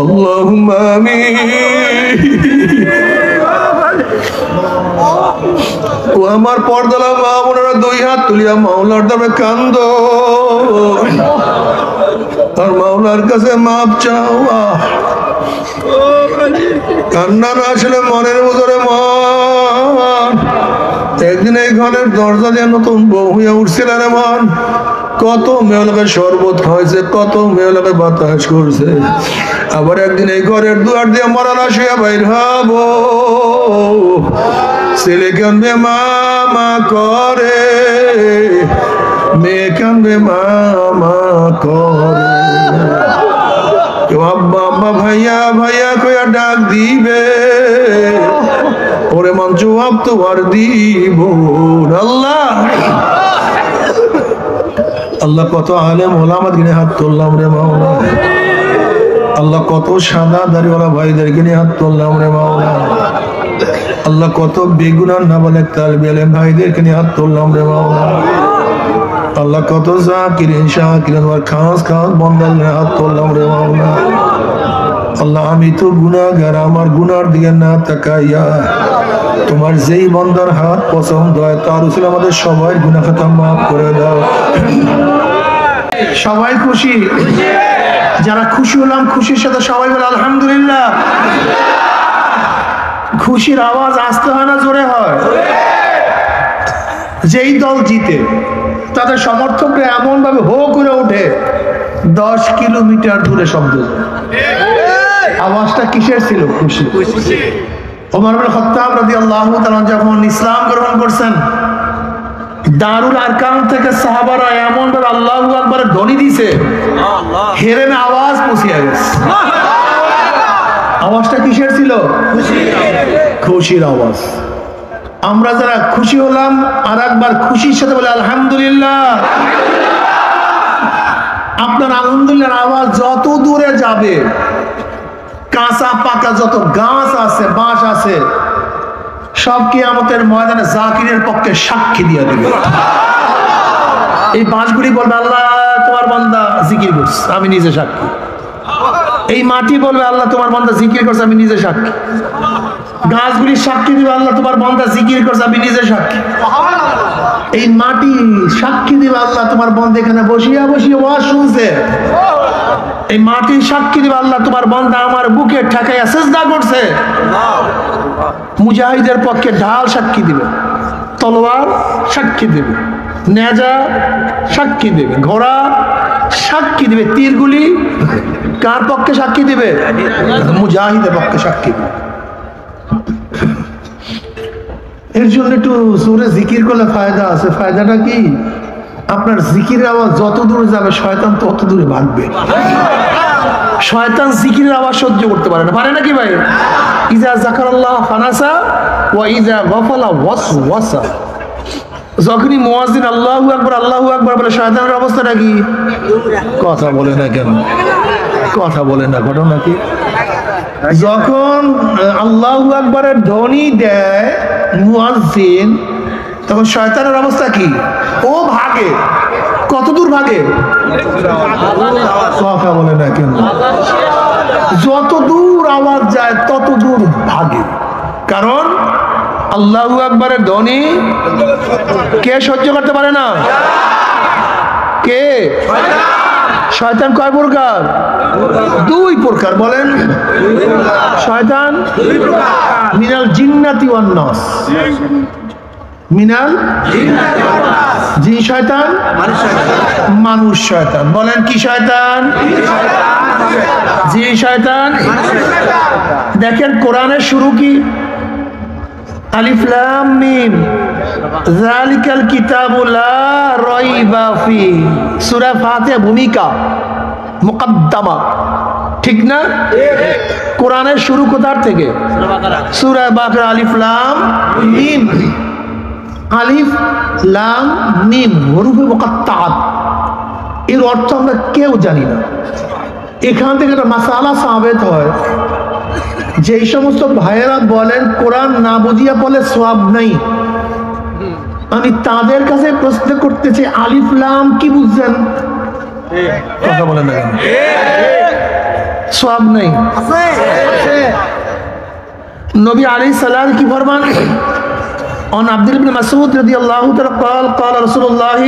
আল্লাহুম্মা আমিন। ও আমার পর্দালা মা বোনেরা, দুই হাত তুলিয়া মাওলার দামে কান্দো, আর মাওলার কাছে মাপ চাও। কান্না না আসলে মনের ভিতরে মন, একদিন এই ঘরের দরজা দিয়ে নতুন বউ হইয়া উঠছিল রে মন। কত মেয়েলাকে শরবত খাওয়াইছে, কত মেয়েলাকে বাতাস করছে, আবার একদিন এই ঘরের দুয়ার দিয়ে মরাল আসিয়া বাইর হব। ছেলে কানবে মামা করে, মেয়ে কানবে মামা করে, কেউ আব্বা আব্বা ভাইয়া ভাইয়া কইয়া ডাক দিবে, ওরে মন জবাব তোমার দিব। আল্লাহ আল্লাহ কত আলেম ওলামাত গিনে হাত তুললাম রে মাওলা। আল্লাহ কত সাদা দাড়িওয়ালা ভাইদেরকে নিয়ে হাত তুললাম রে মাওলা। আল্লাহ কত বেগুনার নাবালেক তালিবে ইলম ভাইদেরকে নিয়ে হাত তুললাম রে মাওলা। আল্লাহ কত জাকিরিন শাকিরিন ওয়ার খাস খাস বান্দাদের হাত তুললাম রে মাওলা। আল্লাহ আমি তো গুনাহগার, আমার গুনার দিকে না তাকাইয়া তোমার যেই বান্দার হাত পছন্দ হয় তার উসিলা আমাদের সবাই গুনাহ খাতা মাফ করে দাও। সবাই খুশি? যারা খুশি হলাম খুশির সাথে সবাই বলে আলহামদুলিল্লাহ। খুশির আওয়াজ আসতে হয় না জোরে হয়? যেই দল জিতে তাদের সমর্থকরা এমন ভাবে হো করে ওঠে 10 কিলোমিটার দূরে শব্দ। আওয়াজটা কিসের ছিল? খুশি। ওমর ইবনে খাত্তাব রাদিয়াল্লাহু তাআলা যখন ইসলাম গ্রহণ করছেন, দারুল আরকাম থেকে সাহাবারা এমন ভাবে আল্লাহু আকবারের ধ্বনি দিছে, হেরেন আওয়াজ পৌঁছিয়া গেছে। আওয়াজটা কিসের ছিল? খুশির আওয়াজ। আমরা যারা খুশি হলাম আর একবার খুশির সাথে বলে আলহামদুলিল্লাহ। আপনার আলহামদুলিল্লাহ আওয়াজ যত দূরে যাবে, কাঁচা পাকা যত গাছ আছে বাঁশ আছে সব কিয়ামতের ময়দানে জাকিরের পক্ষে সাক্ষী দিয়ে দিবে। এই বাঁশগুলি বলবে আল্লাহ তোমার বান্দা জিকির করছে, আমি নিজে সাক্ষী। এই মাটি বলবে আল্লাহ তোমার বান্দা জিকির করছে, আমি নিজে সাক্ষী। গাছগুলি সাক্ষী দিবে আল্লাহ তোমার বান্দা জিকির করছে, আমি নিজে সাক্ষী। এই মাটি সাক্ষী দিবে আল্লাহ তোমার বান্দা এখানে বসিয়া বসিয়া ওয়াজ শুনছে। এই মাটি সাক্ষী দিবে আল্লাহ তোমার বান্দা আমার বুকে ঠেকাইয়া সিজদা করছে। মুজাহিদের পক্ষে ঢাল সাক্ষী দিবে, তলোয়ার সাক্ষী দিবে, নেজা সাক্ষী দিবে, ঘোড়া সাক্ষী দিবে, তীরগুলি কার পক্ষে সাক্ষী দিবে? মুজাহিদের পক্ষে সাক্ষী দিবে। এর জন্য একটু জোরে জিকির করলে ফায়দা আছে। ফায়দাটা কি? আপনার জিকিরের আওয়াজ যত দূরে যাবে শয়তান তত দূরে ভাগবে। শয়তান জিকিরের আওয়াজ সহ্য করতে পারে না, পারে নাকি ভাই? ইজা যাকারাল্লাহ ফানাসা ওয়া ইজা গাফালা ওয়াসওয়াসা। যখনই মুয়াজ্জিন আল্লাহু আকবার বলে শয়তানের অবস্থাটা কি? কথা বলে না কেন? কথা বলে না, ঘটনা কি? যখন আল্লাহু আকবারের ধ্বনি দেয় মুয়াজ্জিন, তখন শয়তানের অবস্থা কি? ও ভাগে। কত দূর ভাগে? কথা বলে না কেন? যত দূর আওয়াজ যায় তত দূর ভাগে। কারণ আল্লাহু আকবারের ধ্বনি কে সহ্য করতে পারে না? কে? শয়তান কয় প্রকার? 2 প্রকার। বলেন শয়তান মিনাল জিন্নাতি ওয়ান নাস। মিনাল জিন শয়তান, মানুষ শয়তান। বলেন কি শয়তান? জিন শয়তান। দেখেন কোরআনের শুরু কি? আলিফ লাম মিম যালিকাল কিতাবু লা রাইবা ফি। সূরা ফাতিহা ভূমিকা মুকদ্দমা, ঠিক না? কোরআনের শুরু কোথার থেকে? সূরা বাকারা। আলিফ লাম মিম, আলিফ লাম মিম হরফে মুকাত্তাআত। এর অর্থ আমরা কেউ জানি না। এখান থেকে একটা মাসালা সাবেত হয়, যেই সমস্ত ভাইয়েরা বলেন কোরআন না বুঝিয়া বলে সওয়াব নাই, আমি তাদের কাছে প্রশ্ন করতেছি আলিফ লাম কি বুঝছেন? কথা বলেন না কেন? সওয়াব নেই। নবী আলাইহিস সালাম কি ফরমান, عن عبد الله بن مسعود رضي الله تعالى قال قال رسول الله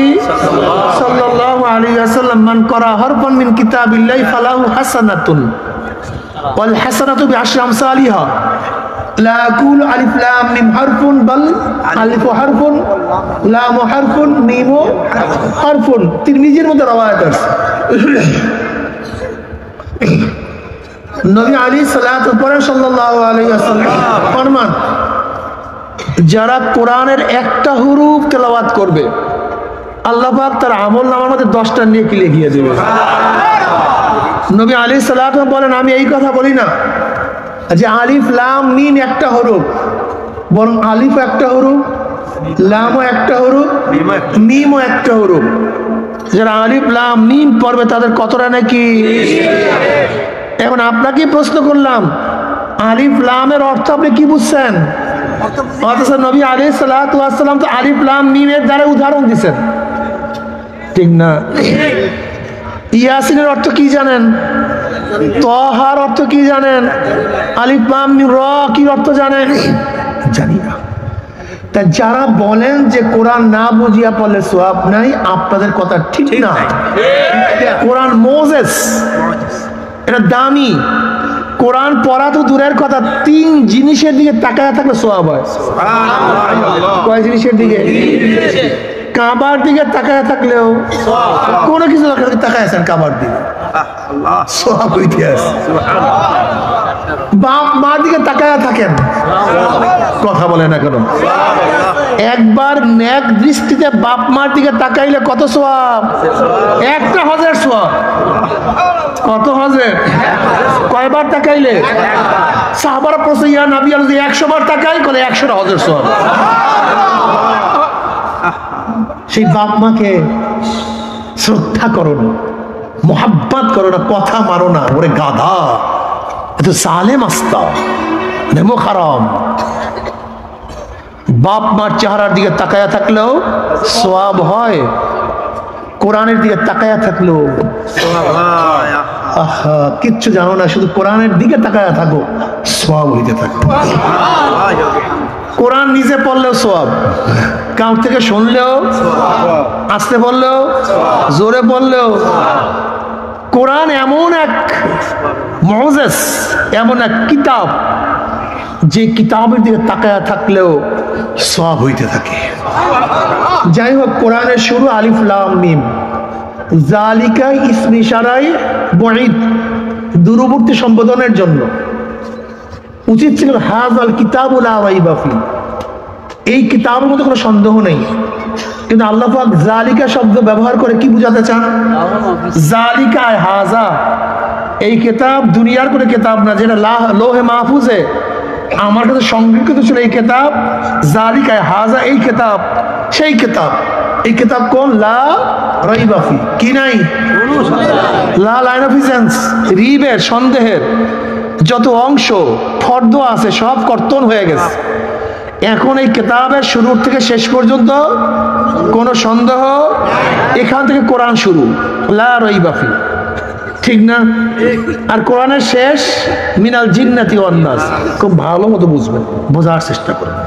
صلى الله عليه وسلم من قرأ حرفا من كتاب الله فله حسنة والحسنة بعشر أمثالها لا أقول ألف لام ميم حرف بل ألف حرف لام حرف ميم حرف তিরমিজির মধ্যে রওয়ায়াত আছে। নবী আলাইহিস সালাতু সাল্লাল্লাহু আলাইহি ওয়াসাল্লাম ফরমান, যারা কোরআনের একটা হুরুফ তেলাওয়াত করবে আল্লাহ পাক তার আমলনামার মধ্যে 10টা নেকি লিখিয়ে দেবে। নবী আলাইহিস সালাতু বলেন, আমি এই কথা বলি না যে আলিফ লাম মিম একটা হরফ, বরং আলিফ একটা হরফ, লামও একটা হরফ, মিমও একটা হরফ। যারা আলিফ লাম মিম পড়বে তাদের কতটা নাকি? এখন আপনাকে প্রশ্ন করলাম, আলিফ লামের অর্থ আপনি কি বুঝছেন? অথচ নবী আলাইহিস সালাতু ওয়াস সালাম তো আলিফ লাম মিমের দ্বারা উদাহরণ দিয়েছেন, ঠিক না? ইয়াসিনের অর্থ কি জানেন? তহার অর্থ কি জানেন? আলিফ লাম মিম র কি অর্থ জানেন? জানি না। তা যারা বলেন যে কোরআন না বুঝিয়া পড়লে সওয়াব নাই, আপনাদের কথা ঠিক না। কোরআন মোজেস, এটা দামি। কোরআন পড়া তো দূরের কথা, 3 জিনিসের দিকে তাকায় থাকলে সওয়াব হয়। কয় জিনিসের দিকে? কাবার দিকে তাকায় থাকলেও কোনো কিছু তাকায় আছেন কাবার দিকে, সওয়াব হইতে আছে। বাপ মার দিকে তাকায় থাকেন, কথা বলে না কেন? একবার নেক দৃষ্টিতে বাপ মার দিকে তাকাইলে কত সওয়াব? একটা হজের সওয়াব। কত হজে? কয়বার তাকাইলে? সাহাবারা প্রশ্ন, ইয়া নবী আল্লাহ 100 বার তাকাই, বলে 100টা হজের সওয়াব। সেই বাপ মাকে শ্রদ্ধা করো না, মোহাব্বত করো না, কথা মারো না, ওরে গাধা, এত সালেম আস্তা নেমো খারাম। বাপ মার চেহারার দিকে তাকায়া থাকলেও সওয়াব হয়, কোরআনের দিকে তাকায়া থাকলেও আহা কিচ্ছু জানো না, শুধু কোরআনের দিকে তাকায়া থাকো, সওয়াব হইতে থাকো। কোরআন নিজে পড়লেও সওয়াব, কাউর থেকে শুনলেও, আস্তে পড়লেও, জোরে পড়লেও। কোরআন এমন এক মুজিজ, এমন এক কিতাব, যে কিতাবের দিকে তাকায়া থাকলেও সওয়াব হইতে থাকে। যাই হোক, কোরআনের শুরু আলিফ লাম মিম, জালিকা ইসমে ইশারাই বঈদ, দূরবর্তী সম্বোধনের জন্য। উচিত ছিল হাযাল কিতাবু লা রাইবা ফি, এই কিতাবের মধ্যে কোনো সন্দেহ নেই। কিন্তু আল্লাহ পাক জালিকা শব্দ ব্যবহার করে কি বোঝাতে চান? জালিকা হাযা, এই কিতাব দুনিয়ার কোনো কিতাব না, যেটা লোহে মাহফুজে আমার কাছে সংরক্ষিত ছিল। এই কিতাব জালিকা হাযা, এই কিতাব সেই কিতাব। এই কিতাব কোন? লা রাইবা ফি, কি নাই? লা লাইন অফ ইসেন্স, রিবের, সন্দেহের যত অংশ ফর্দ আছে সব কর্তন হয়ে গেছে। এখন এই কিতাবের শুরু থেকে শেষ পর্যন্ত কোনো সন্দেহ, এখান থেকে কোরআন শুরু, লা রাইবা ফি, ঠিক না? আর কোরআনের শেষ মিনাল জিন্নাতি ওয়ান নাস। খুব ভালো মতো বুঝবেন, বোঝার চেষ্টা করবেন।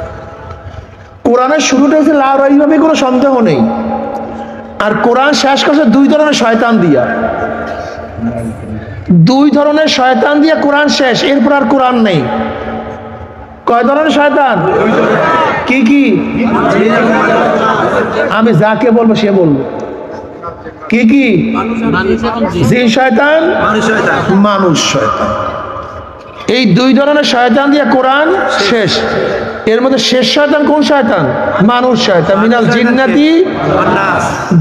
কোরআনের শুরুটা হচ্ছে লা রাইবা ফি, কোনো সন্দেহ নেই। আর কোরআন শেষ করছে 2 ধরনের শয়তান দিয়া, 2 ধরনের শয়তান দিয়া কোরআন শেষ, এরপর আর কোরআন নেই। কয় ধরনের শয়তান? কি কি? আমি যাকে বলবো সে বলবো। কি কি? জিন শয়তান, মানুষ শয়তান। এই 2 ধরনের শয়তান দিয়ে কোরআন শেষ। এর মধ্যে শেষ শয়তান কোন শয়তান? মানুষ শয়তান, মিনাল জিন্নাতি।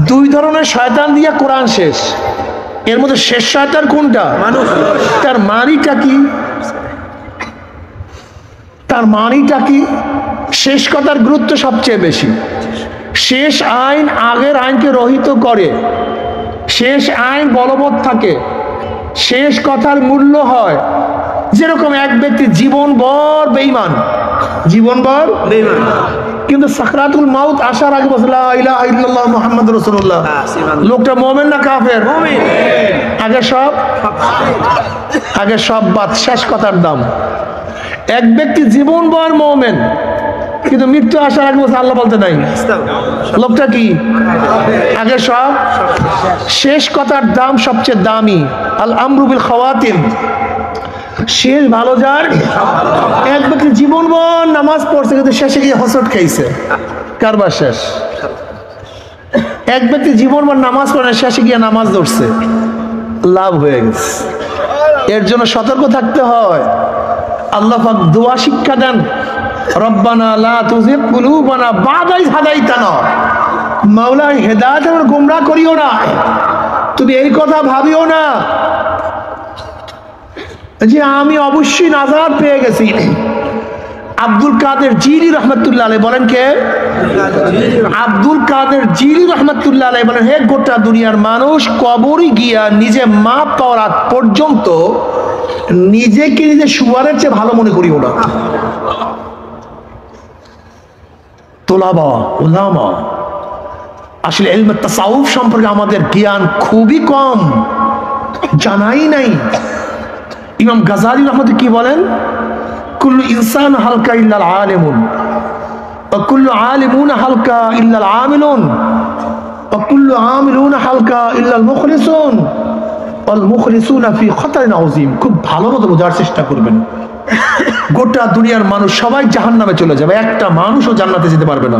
2 ধরনের শয়তান দিয়ে কোরআন শেষ। এর মধ্যে শেষ শয়তান কোনটা? মানুষ। তার মানিটা কি? তার মানিটা কি? শেষ কথার গুরুত্ব সবচেয়ে বেশি। শেষ আইন আগের আইনকে রহিত করে, শেষ আইন বলবৎ থাকে, শেষ কথার মূল্য হয়। যেরকম এক ব্যক্তি জীবনভর বেঈমান, জীবনভর বেঈমান, কিন্তু সাকরাতুল মাউত আসার আগে বলছে লা ইলাহা ইল্লাল্লাহ মুহাম্মাদুর রাসূলুল্লাহ। লোকটা মুমিন না কাফের? মুমিন। আগে সব বাদ, শেষ কথার দাম। এক ব্যক্তি জীবনভর মুমিন, কিন্তু মৃত্যু আসার আগে বলছে আল্লাহ বলতে নাই। লোকটা কি? আগে সব, শেষ কথার দাম সবচেয়ে দামি। আল আমরু বিল খাওয়াতিম, শেষ ভালো যার। এক ব্যক্তি জীবনভর নামাজ পড়ছে কিন্তু শেষে গিয়ে হসট খাইছে, কারবার শেষ। এক ব্যক্তি জীবনভর নামাজ পড়ে শেষে গিয়ে নামাজ ধরছে, লাভ হয়ে গেছে। এর জন্য সতর্ক থাকতে হয়। আল্লাহ পাক দোয়া শিক্ষা দেন, রব্বানা লা তুযিগ কুলুবানা বা'দা ইয হাদাইতানা। মাওলা হেদায়েত আর গোমরাহ করিও না। তুমি এই কথা ভাবিও না যে আমি অবশ্যই নাজাত পেয়ে গেছি। আব্দুল কাদের জিলি রহমতুল্লাহ আলাইহি বলেন, কে? আব্দুল কাদের জিলি রহমতুল্লাহ আলাইহি বলেন, হে গোটা দুনিয়ার মানুষ, কবরে গিয়া নিজে মাপ পাওয়ার আগ পর্যন্ত নিজেকে নিজে শুয়ারের চেয়ে ভালো মনে করিও না। তোলাবা উলামা আসলে ইলমে তাসাউফ সম্পর্কে আমাদের জ্ঞান খুবই কম, জানাই নাই। ইমাম গাজালি রহমতুল্লাহ কি বলেন? কুল্লু ইনসান হালকা ইল্লাল আলিমুন ওয়া কুল্লু আলিমুন হালকা ইল্লাল আমিলুন ওয়া কুল্লু আমিলুন হালকা ইল্লাল মুখলিসুন ওয়াল মুখলিসুনা ফি খাতারিন আযীম। খুব ভালো মতো বোঝার চেষ্টা করবেন। গোটা দুনিয়ার মানুষ সবাই জাহান্নামে চলে যাবে, একটা মানুষও জান্নাতে যেতে পারবে না।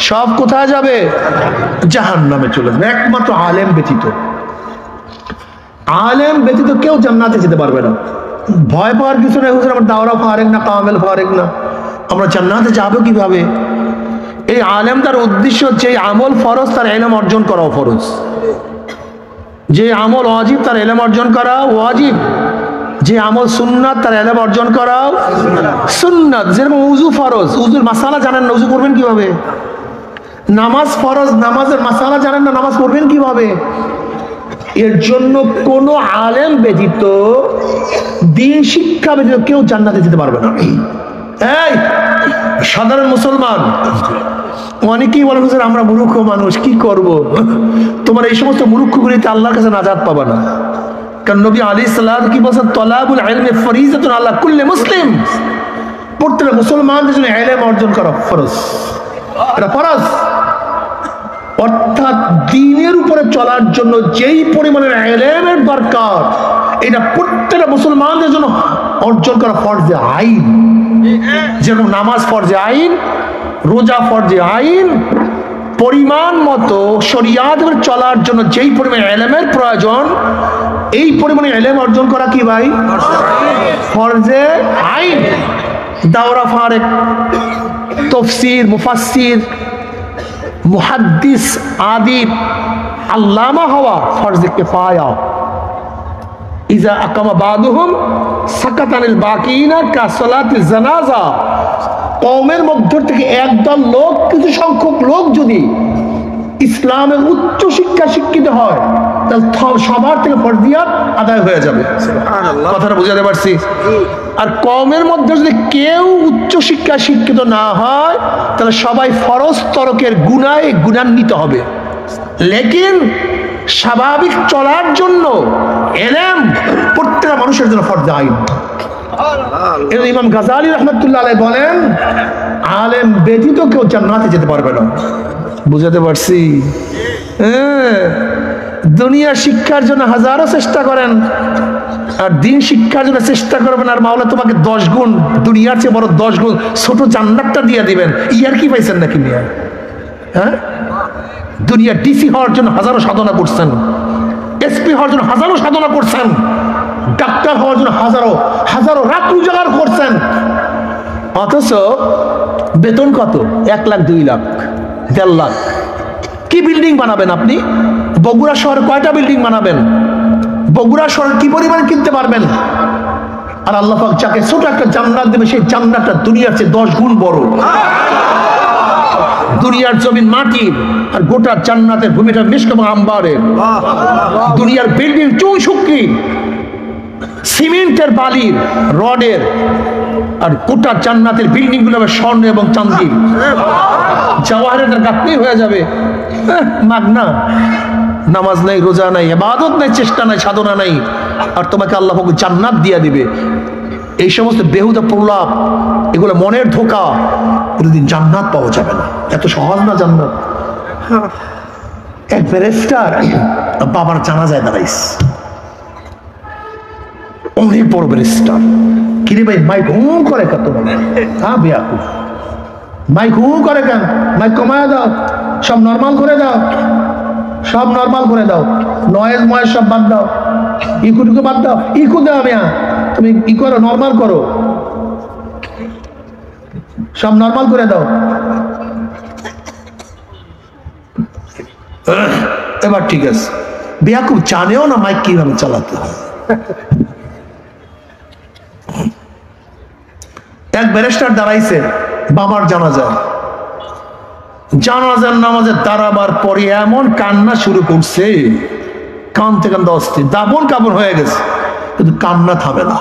সব কোথায় যাবে? জাহান্নামে চলে যাবে, একমাত্র আলেম ব্যতীত। আলেম ব্যতীত কেউ জান্নাতে যেতে পারবে না। ভয় পাওয়ার কিছু নেই, হুজুর আমার দাওরা ফারেক না, কামেল ফারেক না, আমরা জান্নাতে যাবো কিভাবে? এই আলেম তার উদ্দেশ্য, যে আমল ফরজ তার ইলম অর্জন করাও ফরজ, যে আমল ওয়াজিব তার ইলম অর্জন করা ওয়াজিব, যে আমল সুন্নাত তার ইলম অর্জন করাও সুন্নাত। যেরকম উযু ফরজ, উযুর মাসালা জানেন না, উযু করবেন কিভাবে? নামাজ ফরজ, নামাজের মাসালা জানেন না, নামাজ পড়বেন কিভাবে? এর জন্য কোন আলেম ব্যতীত, দ্বীন শিক্ষা ব্যতীত কেউ জান্নাতে যেতে পারবে না। এই সাধারণ মুসলমান অনেকেই বলেন, হুজুর আমরা মূর্খ মানুষ, কি করব? তোমার এই সমস্ত মূর্খগুলিতে আল্লাহর কাছে নাজাত পাবে না। কারণ নবী আলাইহিস সালাম কি বলেছেন? তলাবুল ইলমি ফরিজাতুন আলা কুল্লি মুসলিম। প্রত্যেক মুসলমানদের জন্য ইলম অর্জন করা ফরজ, এটা ফরজ। অর্থাৎ দ্বীনের উপরে চলার জন্য যেই পরিমাণের ইলমের দরকার, এটা প্রত্যেকটা মুসলমানদের জন্য অর্জন করা ফরজে আইন। যেরকম নামাজ ফরজে আইন, রোজা ফরজে আইন, পরিমাণ মতো শরিয়াতের চলার জন্য যেই পরিমাণে ইলমের প্রয়োজন, এই পরিমাণে ইলম অর্জন করা কি ভাই? ফরজে আইন। দাওরা ফারেক, তাফসীর, মুফাসসির, মুহাদ্দিস, আদিব, আল্লামা হওয়া ফরজে কিফায়া। ইজা আকামা বাদুহুম সাকাতানিল বাকিনা কাসালাতিল জানাজা। কওমের মধ্য থেকে একদল লোক, কিছু সংখ্যক লোক যদি ইসলামের উচ্চ শিক্ষা শিক্ষিত হয়, তাহলে সবার থেকে ফরজিয়াত আদায় হয়ে যাবে। কথাটা বুঝাতে পারছি? আর কওমের মধ্যে যদি কেউ উচ্চ শিক্ষা শিক্ষিত না হয়, তাহলে সবাই ফরজ তরকের গুণান্বিত হবে। লেকিন স্বাভাবিক চলার জন্য ইলম প্রত্যেকটা মানুষের জন্য ফরজে আইন। ইমাম গাজালি রহমতুল্লাহ আলাইহি বলেন, আলেম ব্যতীত কেউ জান্নাতে যেতে পারবে না। বুঝাতে পারছি? দুনিয়া শিক্ষার জন্য হাজারো চেষ্টা করেন, আর দিন শিক্ষার জন্য চেষ্টা করবেন, আর মাওলা তোমাকে 10 গুণ, দুনিয়ার চেয়ে বড় 10 গুণ ছোট জান্নাতটা দিয়ে দিবেন। ইয়ার কি পাইছেন নাকি মিয়া? হ্যাঁ, দুনিয়া ডিসি হওয়ার জন্য হাজারো সাধনা করছেন, এসপি হওয়ার জন্য হাজারো সাধনা করছেন, ডাক্তার হওয়ার জন্য হাজারো হাজারো রাত উজাগার করছেন, অথচ বেতন কত? 1 লাখ, 2 লাখ, 1.5 লাখ। কি বিল্ডিং বানাবেন আপনি? বগুড়া শহরে কয়টা বিল্ডিং বানাবেন? বগুড়া শহরে কি পরিমাণ কিনতে পারবেন? আর আল্লাহ পাক যাকে ছোট একটা জান্নাত দেবে, সেই জান্নাতটা দুনিয়ার চেয়ে 10 গুণ বড়। দুনিয়ার জমিন মাটির, আর গোটা জান্নাতের ভূমিটা মিশক এবং আম্বারের। দুনিয়ার বিল্ডিং 64, সিমেন্টের, বালির, রডের, আর গোটা জান্নাতের বিল্ডিং গুলো স্বর্ণ এবং চাঁদি, জওয়াহরের গাঁথনি হয়ে যাবে। মাগনা, নামাজ নাই, রোজা নাই, ইবাদত নাই, চেষ্টা নাই, সাধনা নাই, আর তোমাকে আল্লাহ পাক জান্নাত দিয়ে দিবে। এই সমস্ত বেহুদা প্রলাপ, এগুলো মনের ধোকা, কোনোদিন জান্নাত পাওয়া যাবে না। এত সহজ না জান্নাত। এক ব্যারিস্টার বাবার জানাজায় দাঁড়াইস, অনেক বড় ব্যারিস্টার। কিরে ভাই, মাইক হু করে কেন তোমার? হ্যাঁ বেয়াকু, মাইক হু করে কেন? মাইক কমায় দাও, সব নর্মাল করে দাও, সব নর্মাল করে দাও, নয়েজ ময়েজ সব বাদ দাও, ইকুটুকু বাদ দাও। ইকু দাও মিয়া, তুমি ই করো, নর্মাল করো, সব নর্মাল করে দাও। এবার ঠিক আছে। বেয়াকুব জানেও না মাইক কিভাবে চালাতে হয়। এক ব্যারিস্টার দাঁড়াইছে বাবার জানাজায়, জানাজার নামাজের দাঁড়াবার পরে এমন কান্না শুরু করছে, কানতে কানতে অস্থির, দাবন কাবন হয়ে গেছে, কিন্তু কান্না থামে না।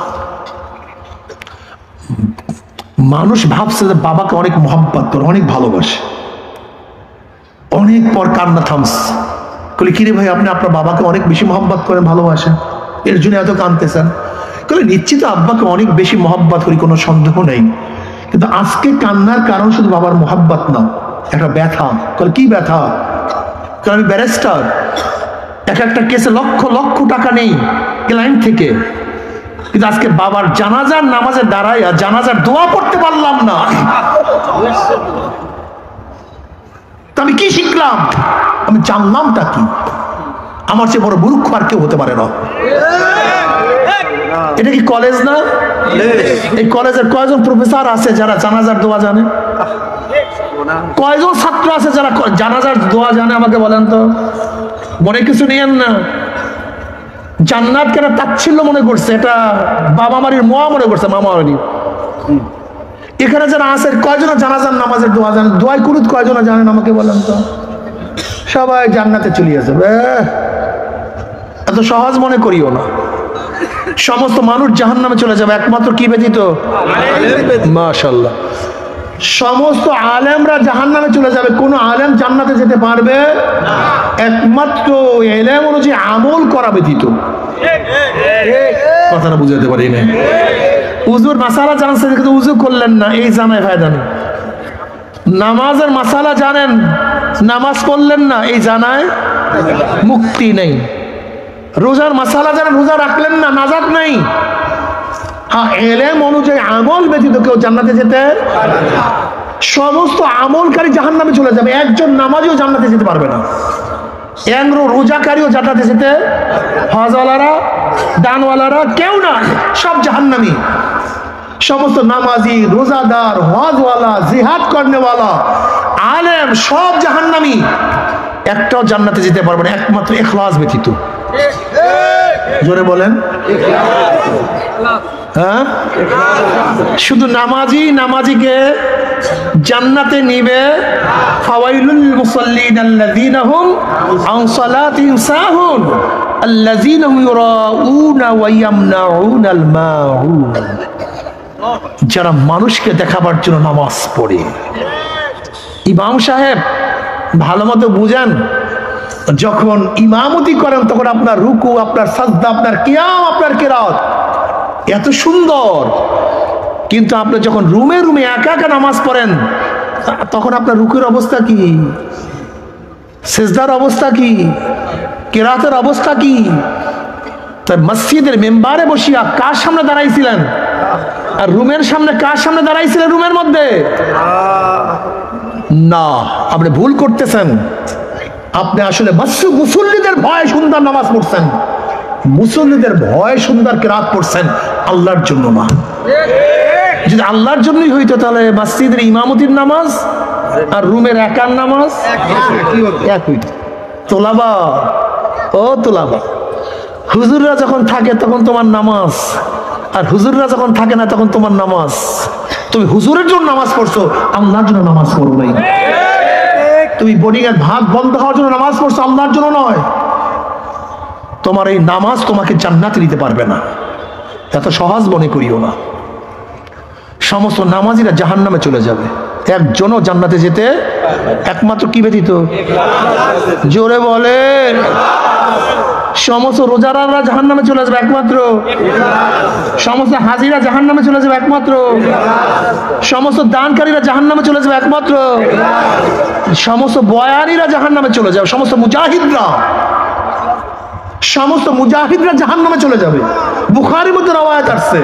মানুষ ভাবছে যে বাবাকে অনেক মহব্বত করে, অনেক ভালোবাসে। অনেক পর কান্না থামছে। বলে কিরে ভাই, আপনি আপনার বাবাকে অনেক বেশি মহব্বত করেন, ভালোবাসেন, এর জন্য এত কাঁদতেছেন? বলে নিশ্চিত আব্বাকে অনেক বেশি মহব্বত করি, কোনো সন্দেহ নেই, কিন্তু আজকে কান্নার কারণ শুধু বাবার মহব্বত না, একটা ব্যথা। বলে কি ব্যথা? কারণ আমি ব্যারিস্টার, একটা কেসে লক্ষ লক্ষ টাকা নেই ক্লায়েন্ট থেকে, কিন্তু আজকে বাবার জানাজার নামাজে দাঁড়ায় আর জানাজার দোয়া পড়তে পারলাম না। আমি কি শিখলাম? আমি জানলামটা কি? আমার চেয়ে বড় মূর্খ আর কেউ হতে পারে না। এটা কি কলেজ না? এই কলেজের কয়জন প্রফেসর আছে যারা জানাজার দোয়া জানে? কয়জন ছাত্র আছে যারা জানাজার দোয়া জানে? আমাকে বলেন তো। মনে কিছু নিয়েন না। জান্নাত কেন তাচ্ছিল্য মনে করছে, এটা বাবা মারির মোয়া মনে করছে, মামা মারি। এখানে যারা আছে কয়জন জানাজার নামাজের দোয়া জানেন? দোয়াই কুরুত কয়জন জানেন আমাকে বলেন তো? সবাই জান্নাতে চলে যাবে। এত সহজ মনে করিও না। সমস্ত মানুষ জাহান্নামে চলে যাবে, একমাত্র কি ব্যতীত? মাশাআল্লাহ, সমস্ত আলেমরা জাহান্নামে চলে যাবে, কোন আলেম জান্নাতে যেতে পারবে না, একমাত্র ইলম অনুযায়ী আমল করা ব্যতীত। কথাটা বুঝাতে পারি না। উজুর মাসালা জানছেন কিন্তু উজু করলেন না, এই জানায় ফায়দা নেই। নামাজের মাসালা জানেন, নামাজ পড়লেন না, এই জানায় মুক্তি নেই। রোজার মাসালা জানেন, রোজা রাখলেন না, নাজাত নাই। হ্যাঁ, ইলম অনুযায়ী আমল ব্যতীত কেউ জান্নাতে যেতে পারবে না। সমস্ত আমলকারী জাহান্নামে চলে যাবে, একজন নামাজিও জান্নাতে যেতে পারবে না। রোজাকারীও জান্নাতে যেতে, হজওয়ালারা, দানওয়ালারা কেউ না, সব জাহান্নামী। সমস্ত নামাজি, রোজাদার, হজওয়ালা, জিহাদ করনেওয়ালা, আলেম সব জাহান্নামী, একটাও জান্নাতে যেতে পারবে না একমাত্র ইখলাস ব্যতীত। জোরে বলেন। হ্যাঁ, শুধু নামাজিকে জান্নাতে নিবে। ফাওয়াইলুল মুসাল্লিন আল্লাযীনা হুম আন সালাতিহিম সাহুন আল্লাযীনা হুম ইউরাউনা ওয়া ইয়ামনাউনাল মাউন। যারা মানুষকে দেখাবার জন্য নামাজ পড়ে। ইমাম সাহেব ভালো মতো বুঝেন, যখন ইমামতি করেন তখন আপনার রুকু, আপনার সাজদা, আপনার কিয়াম, আপনার কিরাত এত সুন্দর, কিন্তু আপনি যখন রুমে রুমে একা একা নামাজ পড়েন তখন আপনার রুকুর অবস্থা কি, সিজদার অবস্থা কি, কিরাতের অবস্থা কি? তাই মসজিদের মেম্বারে বসিয়া কার সামনে দাঁড়াইছিলেন? আর রুমের সামনে কার সামনে দাঁড়াইছিলেন? রুমের মধ্যে না, আপনি ভুল করতেছেন। আপনি আসলে মুসল্লিদের ভয় সুন্দর নামাজ পড়ছেন, মুসল্লিদের ভয় সুন্দর কিরাত পড়ছেন, আল্লাহর জন্য না। যদি আল্লাহর জন্যই হইতো তাহলে মসজিদের ইমামতির নামাজ আর রুমের একার নামাজ এক হইত। তোলাবা, ও তোলাবা, হুজুররা যখন থাকে তখন তোমার নামাজ, আর হুজুররা যখন থাকে না তখন তোমার নামাজ। তুমি হুজুরের জন্য নামাজ পড়ছো, আল্লাহর জন্য নামাজ পড়ো নাই। তুমি বোর্ডিংয়ের ভাত বন্ধ হওয়ার জন্য নামাজ পড়ছো, আল্লাহর জন্য নয়। তোমার এই নামাজ তোমাকে জান্নাতে দিতে পারবে না। এত সহজ মনে করিও না। সমস্ত নামাজিরা জাহান্নামে চলে যাবে, একজনও জান্নাতে যেতে একমাত্র কি ব্যতীত? জোরে বলে। সমস্ত রোজাদাররা জাহান্নামে চলে যাবে একমাত্র, সমস্ত হাজিরা জাহান্নামে চলে যাবে একমাত্র, সমস্ত দানকারীরা জাহান্নামে চলে যাবে একমাত্র, সমস্ত বয়ানীরা জাহান্নামে চলে যাবে, সমস্ত মুজাহিদরা জাহান্নামে চলে যাবে। বুখারীর মধ্যে রওয়ায়াত আসছে,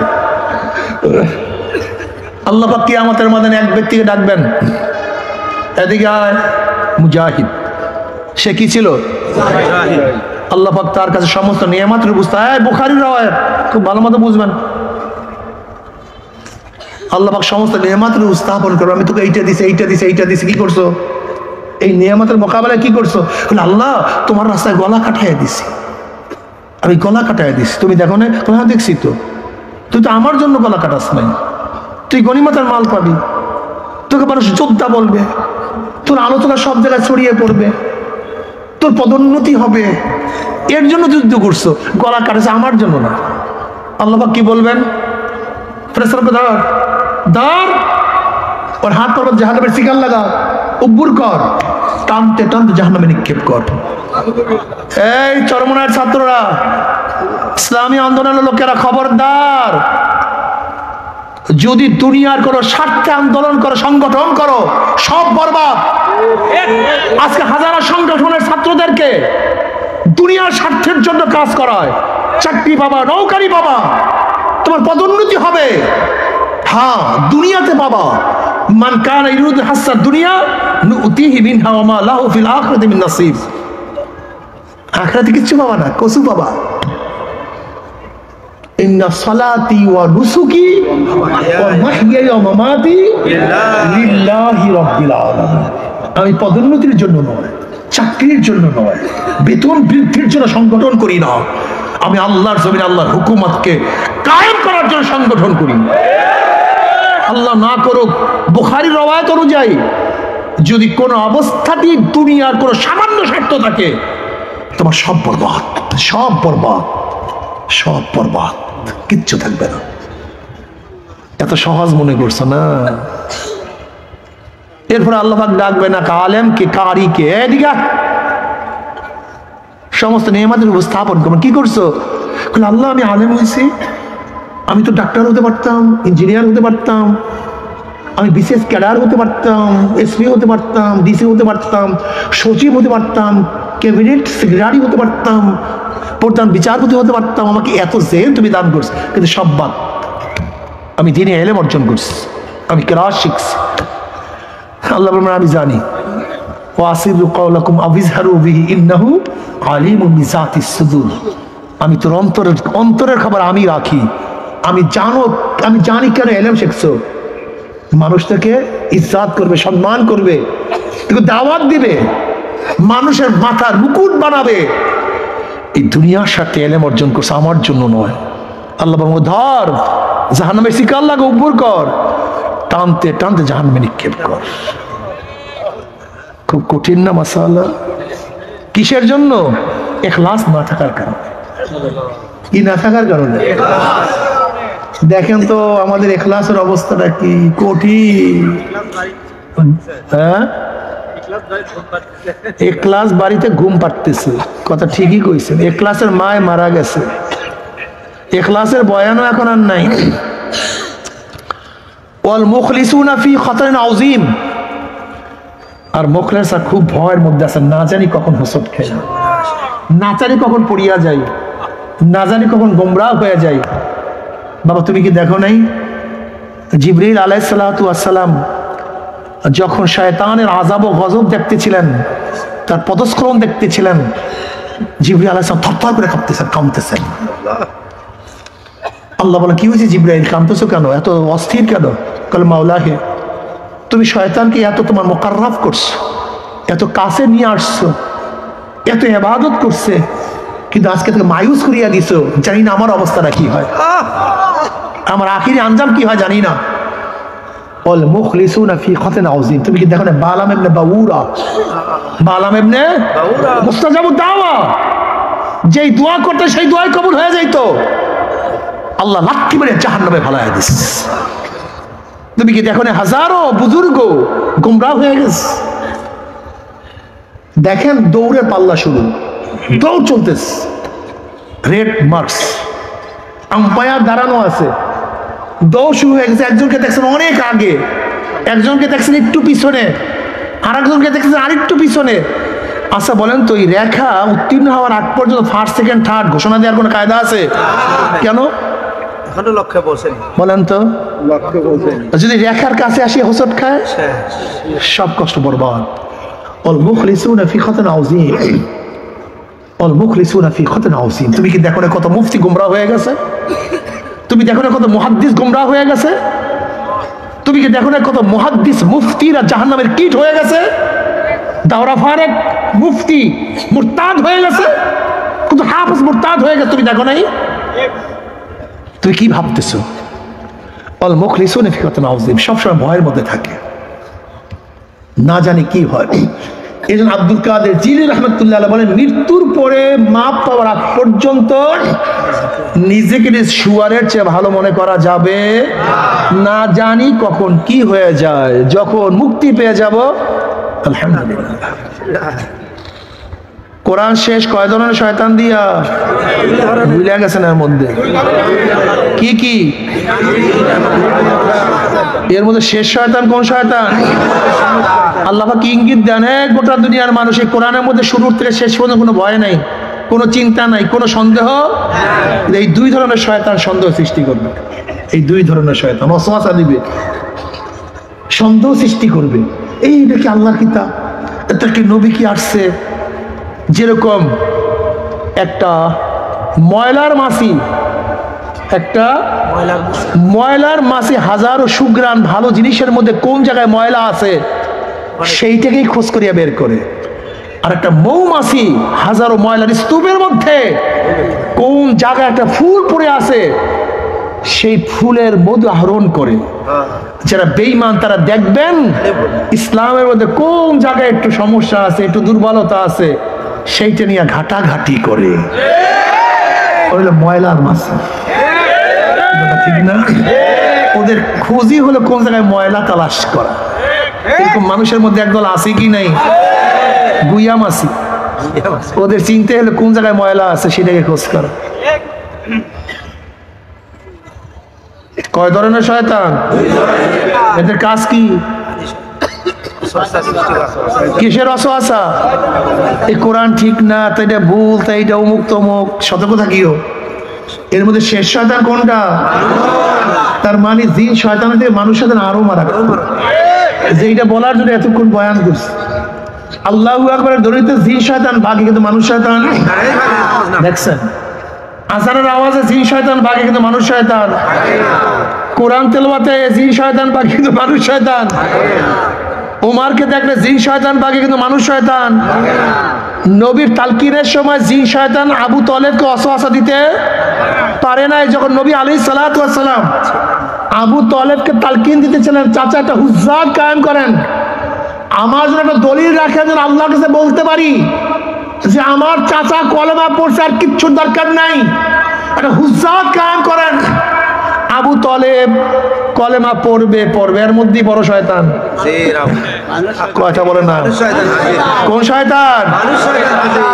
আল্লাহ পাক কিয়ামতের ময়দানে এক ব্যক্তিকে ডাকবেন, এদিকে আয় মুজাহিদ। সে কি ছিল? আল্লাহ পাক তার কাছে সমস্ত নিয়ামতের বুঝতে, বুখারীর রওয়ায়াত, খুব ভালো মতো বুঝবেন। আল্লাহ পাক সমস্ত নিয়ামতের উপস্থাপন করবে, আমি তোকে এইটা দিছি, এইটা দিছি, এইটা দিছি, কি করছো? এই নিয়ামতের মোকাবেলায় কি করছো? আল্লাহ তোমার রাস্তায় গলা কাটাইয়া দিছি, আমি গলা কাটাইয়া দিছি, তুমি দেখো না? হ্যাঁ দেখছি তো, তুই তো আমার জন্য গলা কাটাস নাই, তুই গনিমতের মাল পাবি, তোকে মানুষ যোদ্ধা বলবে, তোর আলোচনা সব জায়গায় ছড়িয়ে পড়বে, তোর পদোন্নতি হবে, এর জন্য যুদ্ধ করছো, গলা কাটেছে আমার জন্য না। আল্লাহ পাক কি বলবেন? ফেরেশতাকে ধর, ওর হাত পর্বত জাহান্নামের শিকার লাগা, উব্বুর কর, টানতে টানতে জাহান্নামে নিক্ষেপ কর। এই চরমনায়ের ছাত্ররা, ইসলামী আন্দোলনের লোকেরা, খবরদার, যদি দুনিয়ার কোন স্বার্থে আন্দোলন করো, সংগঠন করো, সব বরবাদ। আজকে হাজারো সংগঠনের ছাত্রদেরকে দুনিয়ার স্বার্থের জন্য কাজ করায়, চাকরি পাবা, নৌকারি পাবা, তোমার পদোন্নতি হবে, হ্যাঁ দুনিয়াতে পাবা। মান কানা ইউরিদু হাসাদ দুনিয়া নুতিহি মিনহা ওয়া মা লাহু ফিল আখিরাতি মিন নাসিব। আখিরাতে কিচ্ছু পাবা না, কসু পাবা। ইন্না সালাতি ওয়া নুসুকি ওয়া মাহইয়ায়া ওয়া মামাতি লিল্লাহি রাব্বিল আলামিন। আমি পদোন্নতির জন্য নয়, চাকরির জন্য নয়, বেতন বৃদ্ধির জন্য সংগঠন করি না, আমি আল্লাহর জমিনে আল্লাহর হুকুমতকে কায়েম করার জন্য সংগঠন করি। আল্লাহ না করুক, বুখারীর রওয়ায়াত অনুযায়ী যদি কোনো অবস্থাতেই দুনিয়ার কোনো সামান্য স্বার্থ থাকে, তোমার সব বরবাদ, সব বরবাদ, সব বরবাদ, কিচ্ছু থাকবে না। এত সহজ মনে করছো না? এরপরে আল্লাহ পাক ডাকবে না আলেমকে, কারিকে, এদিকে সমস্ত নিয়ামতের উপস্থাপন করবেন। কি করছো? আল্লাহ আমি আলেম হয়েছি, আমি তো ডাক্তার হতে পারতাম, ইঞ্জিনিয়ার হতে পারতাম, আমি বিশেষ ক্যাডার হতে পারতাম, এসপি হতে পারতাম, ডিসি হতে পারতাম, সচিব হতে পারতাম, ক্যাবিনেট সেক্রেটারি হতে পারতাম, প্রধান বিচারপতি হতে পারতাম, আমাকে এত জেল তুমি দান করছো, কিন্তু সব বাদ। আমি দিনে ইলম অর্জন করছি, আমি কিরাত শিখছি। আল্লাহ বলেন আমি জানি, ওয়াসিরু কাওলাকুম আবিজহারু বিহি ইন্নাহু আলিমুম বিযাতিস সুদূর। আমি তোর অন্তরের খবর আমি রাখি, আমি জানি কেন ইলম শিখছো। মানুষ থেকে ইজ্জত করবে, সম্মান করবে, তোকে দাওয়াত দিবে, মানুষের মাথার মুকুট বানাবে। এই দুনিয়ার সাথে ইলম অর্জন করছে, আমার জন্য নয়। আল্লাহ বলেন ধর, জাহান্নামের শিকার লাগা, উব্বর কর, টানতে টানতে জাহান্নামে নিক্ষেপ কর। খুব কঠিন না মাসালা? কিসের জন্য? ইখলাস না থাকার কারণে। কি না থাকার কারণে? দেখেন তো আমাদের ইখলাসের অবস্থাটা কি কঠিন। হ্যাঁ, ইখলাস বাড়িতে ঘুম পাড়তেছে, কথা ঠিকই কইছেন। ইখলাসের মায় মারা গেছে, ইখলাসের বয়ানও এখন আর নাই। ওয়াল মুখলিসুনা ফি খাতারিন আযীম। আর মুখলেসা খুব ভয়ের মধ্যে আছে, না জানি কখন হোঁচট খেয়ে যায়, না জানি কখন পড়িয়া যায়, না জানি কখন গোমরাহ হয়ে যায়। বাবা তুমি কি দেখো নাই, জিবরিল আলাইহিস সালাতু ওয়াস সালাম যখন শয়তানের আযাব ও গজব দেখতেছিলেন, তার পদস্খলন দেখতেছিলেন, জিবরিল আলাইহিস সালাম থরথর করে কাঁপতেছেন। আল্লাহ বলে কি হয়েছে জিবরাইল, কাঁপতেছো কেন, এত অস্থির কেন? বলে মাওলা হে, তুমি শয়তানকে এত তোমার মুকাররাব করছো, এত কাছে নিয়ে আসছো, এত ইবাদত করছে, কিন্তু আজকে থেকে মায়ুস করিয়া দিছো। জানি না আমার অবস্থাটা কি হয়, আমার আখিরি আঞ্জাম কি হয় জানি না। ওয়াল মুখলিসুনা ফি খাতারিন আযীম। তুমি কি দেখো না বালাম ইবনে বাউরা, বালাম ইবনে মুস্তাজাবুদ দাওয়া, যেই দোয়া করতে সেই দোয়াই কবুল হয়ে যাইতো। আল্লাহ লাথি মেরে জাহান্নামে ফালাইয়া দিস। তুমি কি দেখো না হাজারো বুজুর্গ গোমরাহ হয়ে গেছে। দেখেন দৌড়ে পাল্লা শুরু, দৌড় চলতেছে, রেড মার্কস, আম্পায়ার দাঁড়ানো আছে, দৌড় শুরু হয়ে গেছে। একজনকে দেখছেন অনেক আগে, একজনকে দেখছেন একটু পিছনে, আর একজনকে দেখছেন আরেকটু পিছনে। আচ্ছা বলেন তো, এই রেখা উত্তীর্ণ হওয়ার আগ পর্যন্ত ফার্স্ট সেকেন্ড থার্ড ঘোষণা দেওয়ার কোনো কায়দা আছে? কেন বলেন তো? যদি রেখার কাছে আসি হোঁচট খায়, সব কষ্ট বরবাদ। অল মুখলিসুনা ফি খাতান আযীম, অল মুখলিসুনা ফি খাতান আযীম। তুমি কি দেখো না কত মুফতি গোমরাহ হয়ে গেছে? তুমি দেখো না কত মুহাদ্দিস গোমরাহ হয়ে গেছে? তুমি কি দেখো না কত মুহাদ্দিস মুফতিরা জাহান্নামের কীট হয়ে গেছে? দাওরা ফারেক মুফতি মুরতাদ হয়ে গেছে, কিন্তু হাফেজ মুরতাদ হয়ে গেছে। তুমি দেখো নাই? তুমি কি ভাবতেছো? অল মুখলিসুনা ফি খাতান আযীম, সবসময় ভয়ের মধ্যে থাকে, না জানি কি হয়। এই জন্য আব্দুল কাদের জিলানী রাহমাতুল্লাহ আলাইহি বলেন, মৃত্যুর পরে মাপ পাওয়ার আগ পর্যন্ত নিজেকে শুয়ারের চেয়ে ভালো মনে করা যাবে না। জানি কখন কি হয়ে যায়, যখন মুক্তি পেয়ে যাব আলহামদুলিল্লাহ। কোরআন শেষ কয় ধরনের শয়তান দিয়া ভুলে গেছেন। এর মধ্যে কি কি? এর মধ্যে শেষ শয়তান কোন শয়তান? আল্লাহ পাক ইঙ্গিত দেন, গোটা দুনিয়ার মানুষ এই কোরআনের মধ্যে শুরু থেকে শেষ পর্যন্ত কোনো ভয় নাই, কোনো চিন্তা নাই, কোনো সন্দেহ। এই দুই ধরনের শয়তান সন্দেহ সৃষ্টি করবে। এই দুই ধরনের শয়তান ওয়াসওয়াসা দিবে, সন্দেহ সৃষ্টি করবে। এইটা কি আল্লাহর কিতাব? এটা কি নবী কি আসছে? যেরকম একটা ময়লার মাছি, একটা ময়লার মাছি হাজারো সুগ্রাণ ভালো জিনিসের মধ্যে কোন জায়গায় ময়লা আছে সেইটাকেই খোঁজ করিয়া বের করে। আর একটা মৌমাছি হাজারো ময়লার স্তূপের মধ্যে কোন জায়গায় একটা ফুল পড়ে আছে সেই ফুলের মধু আহরণ করে। যারা বেঈমান তারা দেখবেন ইসলামের মধ্যে কোন জায়গায় একটু সমস্যা আছে, একটু দুর্বলতা আছে, সেইটা নিয়ে ঘাটাঘাটি করে। ওইগুলো ময়লার মাছি, ঠিক না? ওদের খোঁজই হলো কোন জায়গায় ময়লা তালাশ করা। এরকম মানুষের মধ্যে একদল আছে কি নাই? গুইয়া মাছি। ওদের চিনতে হলে কোন জায়গায় ময়লা আছে সেটাকে খোঁজ করা। কয় ধরনের শয়তান? এদের কাজ কি? কিসের ওয়াসওয়াসা? এই কোরআন ঠিক না, তাই এটা ভুল, তাই এটা অমুক তমুক, সতর্ক থাকিও। এর মধ্যে শেষ শয়তান কোনটা? তার মানে জিন শয়তানের থেকে মানুষ শয়তান আরো মারাত্মক। যেটা বলার জন্য এতক্ষণ বয়ান করছে। আল্লাহু আকবার দরিদ্র জিন শয়তান ভাগে, কিন্তু মানুষ শয়তান দেখছেন? আজানের আওয়াজে জিন শয়তান ভাগে, কিন্তু মানুষ শয়তান। কোরআন তেলাওয়াতে জিন শয়তান ভাগে, কিন্তু মানুষ শয়তান। ওমরকে দেখলে জিন শয়তান ভাগে, কিন্তু মানুষ শয়তান। নবীর তালকিনের সময় জিন শয়তান আবু তলেবকে ওয়াসওয়াসা দিতে পারে নাই। যখন নবী আলাইহিস সালাতু ওয়াস সালাম আবু তলেবকে তালকিন দিতেছিলেন, চাচা একটা হুজ্জাত কায়েম করেন, আমার জন্য একটা দলিল রাখেন যেন আল্লাহর কাছে বলতে পারি যে আমার চাচা কলেমা পড়ছে, আর কিচ্ছুর দরকার নাই, একটা হুজ্জাত কায়েম করেন। আবু তলেব কলেমা পড়বে, এর মধ্যেই বড় শয়তান। কথা বলে না, কোন শয়তান?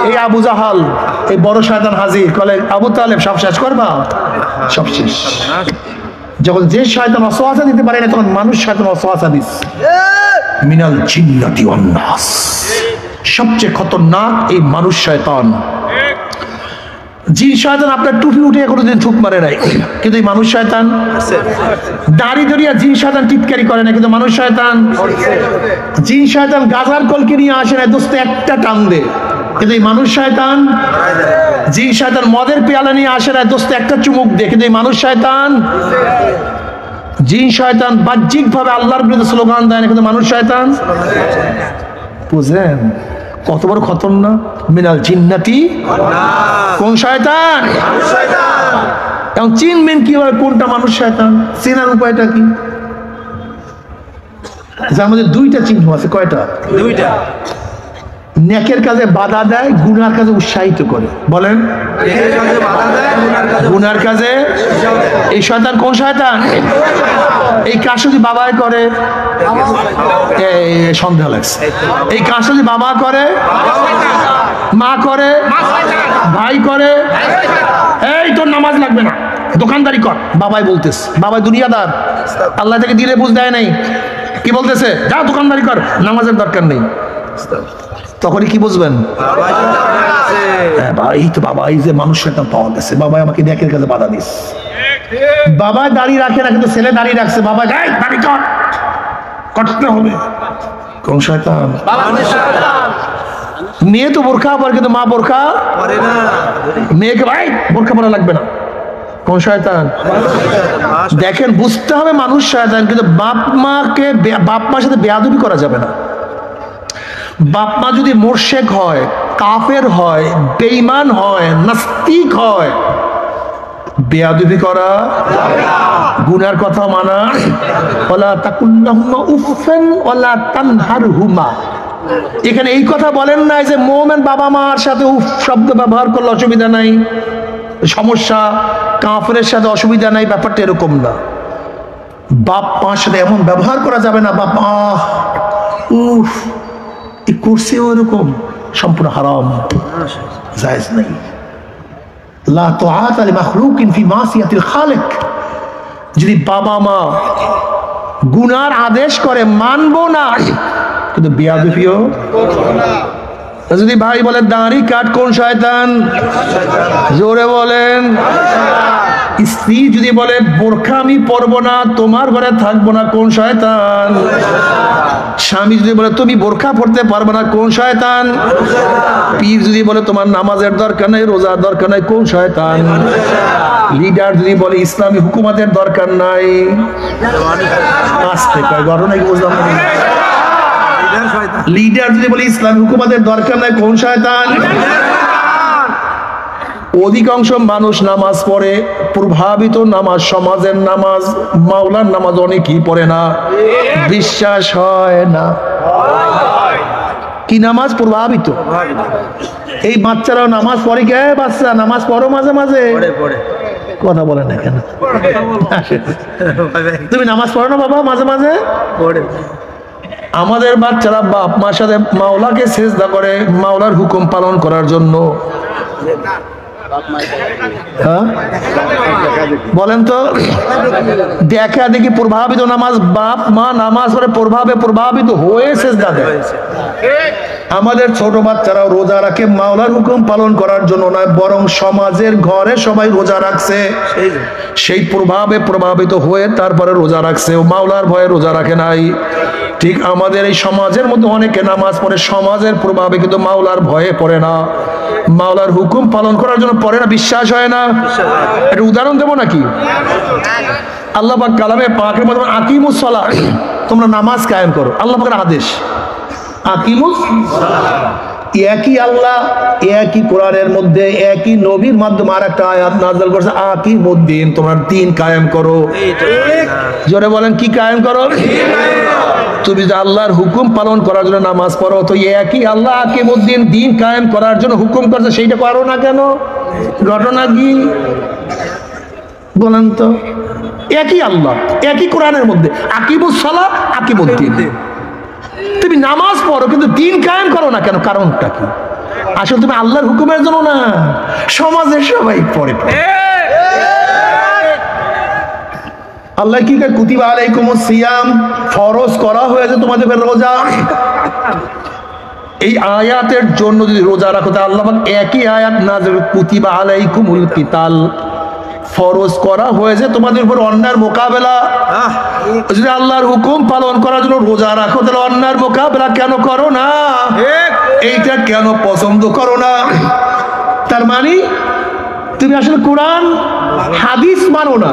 এই আবু জাহাল, এই বড় শয়তান হাজির। কলে আবু তালেব সব শেষ করবা, সব শেষ। যখন যে শয়তান ওয়াসওয়াসা দিতে পারে না, তখন মানুষ শয়তান ওয়াসওয়াসা দিচ্ছে। মিনাল জিন্নাতি ওয়ান নাস, সবচেয়ে খতরনাক এই মানুষ শয়তান। জিন শয়তান আপনার টুপি উঠে কোনোদিন থুক মারে নাই, কিন্তু এই মানুষ শয়তান দাড়ি ধরিয়া জিন শয়তান টিটকারি করে না, কিন্তু মানুষ শয়তান। জিন শয়তান গাজার কলকে নিয়ে আসে না, দোস্ত একটা টান দে, কিন্তু এই মানুষ শয়তান। জিন শয়তান মদের পেয়ালা নিয়ে আসে না, দোস্ত একটা চুমুক দে, কিন্তু এই মানুষ শয়তান। জিন শয়তান বাহ্যিক ভাবে আল্লাহর বিরুদ্ধে স্লোগান দেয় না, কিন্তু মানুষ শয়তান। বুঝলেন কত বড় খতরনাক? মিনাল জিন্নাতি, কোন শয়তান? এখন চিনবেন কিভাবে কোনটা মানুষ শয়তান? চেনার উপায়টা কি? যার মধ্যে দুইটা চিহ্ন আছে। কয়টা? দুইটা। নেকের কাজে বাধা দেয়, গুনার কাজে উৎসাহিত করে। বলেন, গুনার কাজে। এই শয়তান কোন শয়তান? এই কাজ যদি বাবাই করে, সন্দেহ লাগছে। এই কাজ যদি বাবা করে, মা করে, ভাই করে, এই তোর নামাজ লাগবে না, দোকানদারি কর, বাবাই বলতেছে। বাবাই দুনিয়াদার, আল্লাহ থেকে দিলে বুঝ দেয় নাই, কি বলতেছে? যা দোকানদারি কর, নামাজের দরকার নেই। তখনই কি বুঝবেন? এই তো বাবা, এই যে মানুষ শয়তান পাওয়া গেছে, বাবা আমাকে নেকের কাজে বাধা দিস। বাবা দাড়ি রাখে না, কিন্তু ছেলে দাড়ি রাখছে, বাবা গাই দাড়ি কর, করতে হবে। কোন শয়তান? মেয়ে তো বোরখা পরে, কিন্তু মা বোরখা পরে না। মেয়েকে ভাই বোরখা পরা লাগবে না, কোন শয়তান? দেখেন, বুঝতে হবে মানুষ শয়তান, কিন্তু বাপ মার সাথে বেয়াদবি করা যাবে না। বাপ মা যদি মোরশেক হয়, কাফের হয়, বেঈমান হয়, নাস্তিক হয়, বেয়াদবি করা, গুনার কথা মানা। ওয়ালা তাকুল্লাহুমা উফফান ওয়ালা তানহারহুমা। এখানে এই কথা বলেন না যে মুমিন বাবা মার সাথে উফ শব্দ ব্যবহার করলে অসুবিধা নাই, সমস্যা, কাফেরের সাথে অসুবিধা নাই, ব্যাপারটা এরকম না। বাপ মার সাথে এমন ব্যবহার করা যাবে না, বাপ উফ এই করছে ওরকম, সম্পূর্ণ হারাম, জায়েজ নাই। লা তুআতা লিমাখলুকিন ফি মাসিয়াতিল খালিক। যদি বাবা মা গুনার আদেশ করে, মানবো না, কিন্তু বেয়াদবিও করব না। যদি ভাই বলে দাড়ি কাট, কোন শয়তান? জোরে বলেন। স্ত্রী যদি বলে বোরখা আমি পরবো না, তোমার ঘরে থাকবো না, কোন শয়তান? স্বামী যদি বলে তুমি বোরখা পড়তে পারবে না, কোন শয়তান? পীর যদি বলে তোমার নামাজের দরকার নাই, রোজার দরকার নাই, কোন শয়তান? লিডার যদি বলে ইসলামী হুকুমতের দরকার নাই, আসতে কয় ঘটনা কি বুঝলাম না? লিডার যদি বলে ইসলামী হুকুমতের দরকার নাই, কোন শয়তান? অধিকাংশ মানুষ নামাজ পড়ে, প্রভাবিত নামাজ, সমাজের নামাজ, মাওলার নামাজ অনেকেই পড়ে না, বিশ্বাস হয় না। কি নামাজ? প্রভাবিত। এই বাচ্চারাও নামাজ পড়ে। কে বাচ্চা নামাজ পড়ো মাঝে মাঝে? কথা বলে না কেন? তুমি নামাজ পড়ো না বাবা মাঝে মাঝে? আমাদের বাচ্চারা বাপ মার সাথে মাওলাকে সেজদা করে, মাওলার হুকুম পালন করার জন্য। বলেন তো, দেখা দেখি প্রভাবিত নামাজ, বাপ মা নামাজ পড়ে প্রভাবিত হয়ে সেজদা দেয়। আমাদের ছোট বাচ্চারাও রোজা রাখে, মাওলার হুকুম পালন করার জন্য নয়, বরং সমাজের ঘরে সবাই রোজা রাখছে, সেই প্রভাবিত হয়ে তারপরে রোজা রাখছে, ও মাওলার ভয়ে রোজা রাখে নাই। ঠিক আমাদের এই সমাজের মধ্যে অনেকে নামাজ পড়ে সমাজের প্রভাবে, কিন্তু মাওলার ভয়ে পড়ে না, মাওলার হুকুম পালন করার জন্য পড়ে না, বিশ্বাস হয় না। একটা উদাহরণ দেবো নাকি? আল্লাহ পাক কালামে পাকের মধ্যে আকিমুস সালাহ, তোমরা নামাজ কায়েম করো, আল্লাহ পাকের আদেশ। আকিমুস সালাহ, একই আল্লাহ একই কোরআনের মধ্যে একই নবীর মাধ্যমে আর একটা আয়াত নাযিল করেছে, আকিমুদ্দিন, তোমরা দিন কায়েম করো। জোরে বলেন, কি কায়েম করো? তুমি যে আল্লাহর হুকুম পালন করার জন্য নামাজ পড়ো, তো একই আল্লাহ আকিমুদ্দিন, দিন কায়েম করার জন্য হুকুম করছে, সেইটা করো না কেন? ঘটনা কি বলেন তো? একই আল্লাহ একই কোরআনের মধ্যে আকিমুস সালাহ আকিমুদ্দিন, তুমি নামাজ পড়ো কিন্তু দিন কায়েম করো না কেন? কারণটা কি? আসলে তুমি আল্লাহর হুকুমের জন্য না, সমাজের সবাই পড়ে। আল্লাহ কি কয়? কুতিবা আলাইকুমুস সিয়াম, ফরজ করা হয়েছে তোমাদের রোজা। এই আয়াতের জন্য যদি রোজা রাখো, তাহলে আল্লাহ পাক একই আয়াত নাযিল, কুতিবা আলাইকুমুল কিতাল, ফরজ করা হয়েছে তোমাদের উপর অন্যায়ের মোকাবেলা। যদি আল্লাহর হুকুম পালন করার জন্য রোজা রাখো, তাহলে অন্যায়ের মোকাবেলা কেন করো না? এইটা কেন পছন্দ করো না? তার মানে তুমি আসলে কোরআন হাদিস মানো না,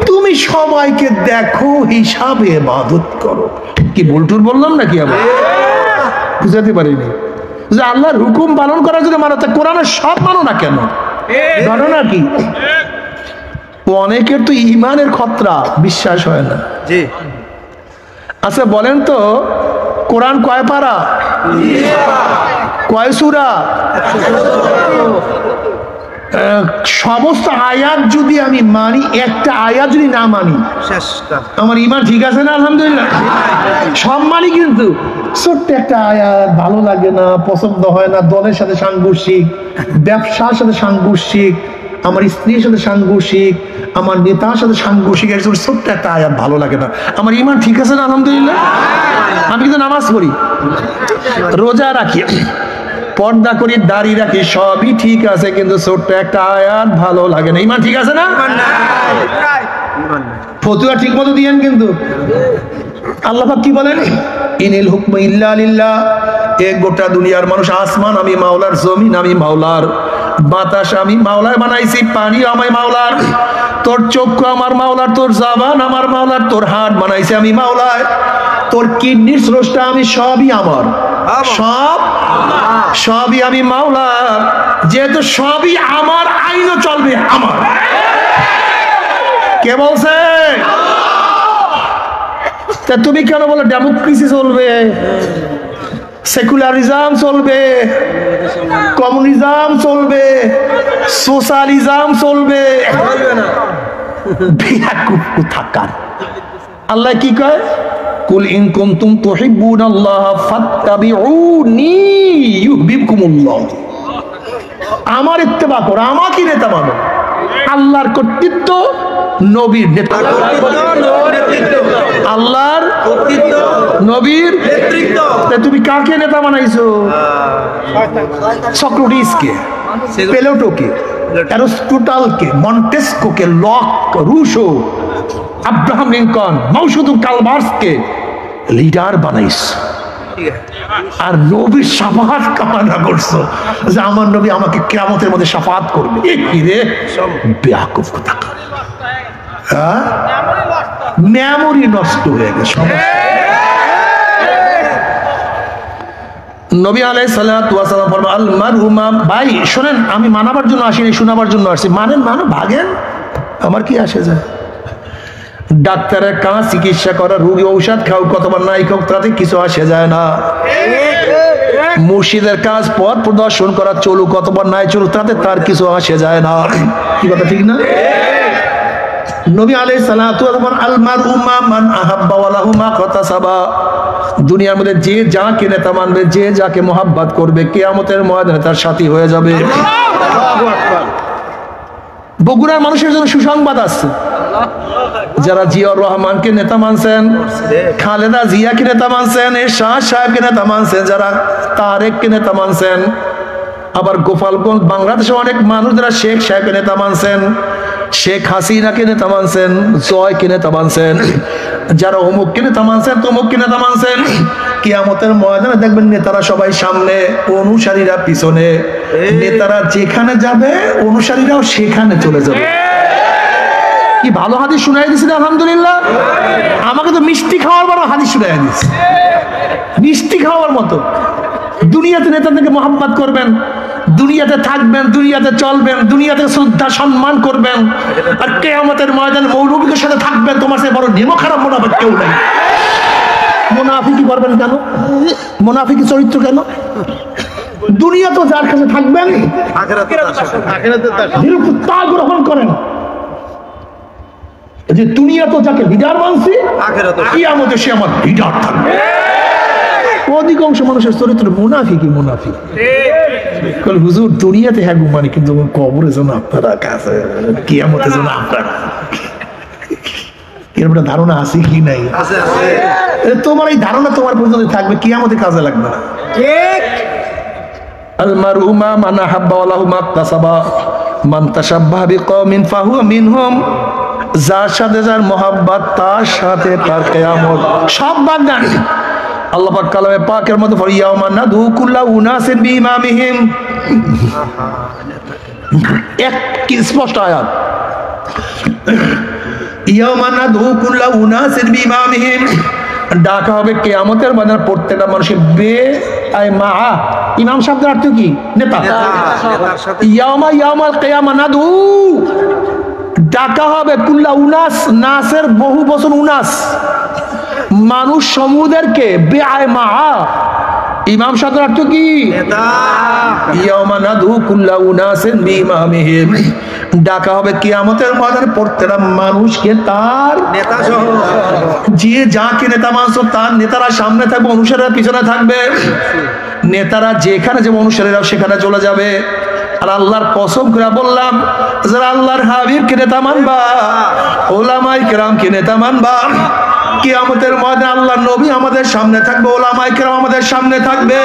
তুমি সবাইকে দেখো হিসাবে ইবাদত করো। কি ভুলটুল বললাম নাকি? আমি বুঝাতে পারিনি যে আল্লাহর হুকুম পালন করার জন্য মানো, তা কোরআনের সব মানো না কেন? ঘটনা কি? অনেকের তো ইমানের খতরা, বিশ্বাস হয় না। আচ্ছা বলেন তো, কোরআন কয় পারা? কয় সূরা? সমস্ত আয়াত যদি আমি মানি, একটা আয়াত যদি না মানি আমার ঈমান ঠিক আছে না? আলহামদুলিল্লাহ সব মানি, কিন্তু ছোট্ট একটা আয়াত ভালো লাগে না, পছন্দ হয় না, দলের সাথে সাংঘর্ষিক, ব্যবসার সাথে সাংঘর্ষিক, আমার স্ত্রীর সাথে সাংঘর্ষিক, আমার নেতার সাথে সাংঘর্ষিক, ছোট্ট একটা আয়াত ভালো লাগে না, আমার ঈমান ঠিক আছে না? আলহামদুলিল্লাহ। আমি কিন্তু নামাজ পড়ি, রোজা রাখি, পর্দা করি, দাড়ি রাখি, সবই ঠিক আছে, কিন্তু ছোট্ট একটা আয়াত ভালো লাগে না, ঈমান ঠিক আছে না? ফতুয়া ঠিক মতো দিয়েন, কিন্তু আল্লাহ পাক কি বলেন? ইনিল হুকমু ইল্লা লিল্লাহ, এই গোটা দুনিয়ার মানুষ, আসমান আমি মাওলার, জমিন আমি মাওলার, বাতাস আমি মাওলায় বানাইছি, পানি আমি মাওলার, তোর চক্ষু আমার মাওলার, তোর জবান আমার মাওলার, তোর হাত বানাইছি আমি মাওলায়, তোর কিডনির স্রষ্টা আমি, সবই আমার, সবই আমি মাওলার। যেহেতু সবই আমার, আইনও চলবে আমার। কে বলছে? তা তুমি কেন বলো ডেমোক্রেসি চলবে, সেকুলারিজম চলবে, কমিউনিজম চলবে, সোশ্যালিজম চলবে? কোথাকার আল্লাহ কি কয়? কুল ইন কুনতুম তুহিব্বুনাল্লাহ ফাত্তাবিউনি ইউহিব্বুকুমুল্লাহ। আমার ইত্তেবা করো, আমাকে নেতা মানো। আল্লাহর কর্তৃত্ব, নবীর নেতৃত্ব, আল্লাহর কর্তৃত্ব, নবীর নেতৃত্ব। তুমি কাকে নেতা বানাইছো? সক্রেটিসকে, প্লেটোকে, অ্যারিস্টটলকে, মন্টেস্কোকে, লক, রুশো, আব্রাহাম লিঙ্কন, মৌসুদ কালমার্সকে লিডার বানাইছো, আর নবীর শাফাআত কামনা করছো যে আমার নবী আমাকে কিয়ামতের মধ্যে শাফাআত করবে। কি রে বেয়াকুব কোথাকার! হ্যাঁ, মেমোরি নষ্ট হয়ে গেছে। নবী আলাইহিস সালাতু ওয়াস সালাম ফরমান আল মারহুমা। ভাই শুনেন, আমি মানাবার জন্য আসিনি, শোনাবার জন্য আসছি। মানেন, ভাগেন, আমার কি আসে যায়? ডাক্তারের কাজ চিকিৎসা করা, রোগী ঔষধ খাও, কতবার নাই খাও, তাতে কিছু আসে যায় না। মুর্শিদের কাজ পথ প্রদর্শন করা, চলু, কতবার নাই চলু, তাতে তার কিছু আসে যায় না। কি কথা ঠিক না? নবী আলাইহিস সালাতু ওয়াস সালাম আল মারহুমা মান আহাব্বা ওয়া লাহু মা কাতাসাবা। দুনিয়ার মধ্যে যে যাকে নেতা মানবে, যে যাকে মহাব্বত করবে, কিয়ামতের ময়দানে তার সাথী হয়ে যাবে। আল্লাহু আকবার। বগুড়ার মানুষের জন্য সুসংবাদ আছে। যারা জিয়াউর রহমানকে নেতা মানছেন, খালেদা জিয়াকে নেতা মানছেন, এরশাদ সাহেবকে নেতা মানছেন, যারা তারেককে নেতা মানছেন, আবার গোপালগঞ্জ বাংলাদেশে অনেক মানুষ যারা শেখ সাহেবকে নেতা মানছেন, শেখ হাসিনাকে নেতা মানছেন, জয়কে নেতা মানছেন, যারা অমুককে নেতা মানছেন, তমুককে নেতা মানছেন, কিয়ামতের ময়দানে দেখবেন নেতারা সবাই সামনে, অনুসারীরা পিছনে। নেতারা যেখানে যাবে, অনুসারীরাও সেখানে চলে যাবে। কি ভালো হাদিস শুনাই দিছি না? আলহামদুলিল্লাহ। আমাকে তো মিষ্টি খাওয়ার বড় হাদিস শুনাই দিচ্ছে, মিষ্টি খাওয়ার মতো। দুনিয়াতে নেতাদেরকে মহাব্বত করবেন, দুনিয়াতে থাকবেন, দুনিয়াতে চলবেন, দুনিয়াতে শ্রদ্ধা সম্মান করবেন, আর কিয়ামতের ময়দানে মৌলবীদের সাথে থাকবেন। তোমার সে বড় নেমো খারাপ মুনাফিক কেউ নাই। মুনাফিকি করবেন কেন? মুনাফিকি চরিত্র কেন? দুনিয়া তো যার কাছে থাকবেন, তা গ্রহণ করেন। যে দুনিয়া তো যাকে লিডার মানছি, কিয়ামতে সে আমার লিডার থাকবে। অধিকাংশ মানুষের চরিত্র মুনাফিকি। হুজুর দুনিয়াতে হ্যাঁ মানে, কিন্তু কবরে যেন আপনারা কাছে, কিয়ামতে যেন আপনারা। এরকম ধারণা আছে কি নাই? তোমার এই ধারণা তোমার পর্যন্ত থাকবে, কিয়ামতে কাজে লাগবে না। ঠিক। আল মারহুমা মান আহাব্বা ওয়া লাহু মা কাসাবা মান তাশাব্বাহা বিকওমিন ফাহুয়া মিনহুম। যার সাথে যার মহাব্বত, তার সাথে তার কিয়ামত। সব বাগদান আল্লাহ পাক কালামে পাকের মধ্যে ইয়াউমা নাদু কুল্লা উনাসিন বিইমামিহিম। এক কি স্পষ্ট আয়াত, ইয়াউমা নাদু কুল্লা উনাসিন বিইমামিহিম। ডাকা হবে কিয়ামতের ময়দানে প্রত্যেকটা মানুষের মা। ইমাম শব্দের অর্থ কি? নেতা। ইয়াউমাল কিয়ামা নাদু, ডাকা হবে কুল্লা উনাস, নাসের বহু বচন উনাস, মানুষ সমূহদেরকে মা। ইমাম শব্দের অর্থ কি? ইয়াউমা নাদু কুল্লা উনাসিন বিইমামিহিম, ডাকা হবে কিয়ামতের ময়দানে প্রত্যেকটা মানুষকে তার নেতা সহ। যে যাকে নেতা মানছো তার নেতারা সামনে থাকবে, অনুসারীরা পিছনে থাকবে। নেতারা যেখানে যে অনুসারীরাও সেখানে চলে যাবে। আর আল্লাহর কসম করে বললাম, যারা আল্লাহর হাবিবকে নেতা মানবা, ওলামায়ে কেরামকে নেতা মানবা, কিয়ামতের ময়দানে আল্লাহর নবী আমাদের সামনে থাকবে, ওলামায়ে কেরাম আমাদের সামনে থাকবে।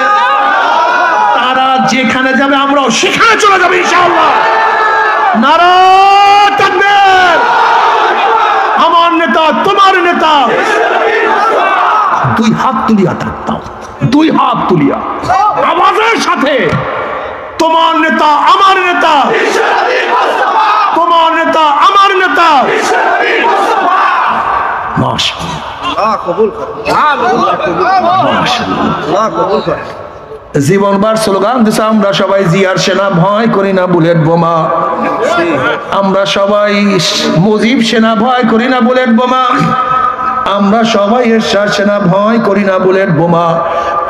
তারা যেখানে যাবে আমরাও সেখানে চলে যাবে ইনশাআল্লাহ। নারা তাকবীর! আমার নেতা তোমার নেতা। দুই হাত তুলিয়া থাকতাম, দুই হাত তুলিয়া আওয়াজের সাথে, তোমার নেতা আমার নেতা, তোমার নেতা আমার নেতা। মাশাআল্লাহ, কবুল করুন। মাশাআল্লাহ, কবুল করুন। জীবনবার স্লোগান দিছে, আমরা সবাই জিয়ার সেনা, ভয় করি না বুলেট বোমা। আমরা সবাই মুজিব সেনা, ভয় করি না বুলেট বোমা। আমরা সবাই এরশাদ সেনা, ভয় করি না বুলেট বোমা।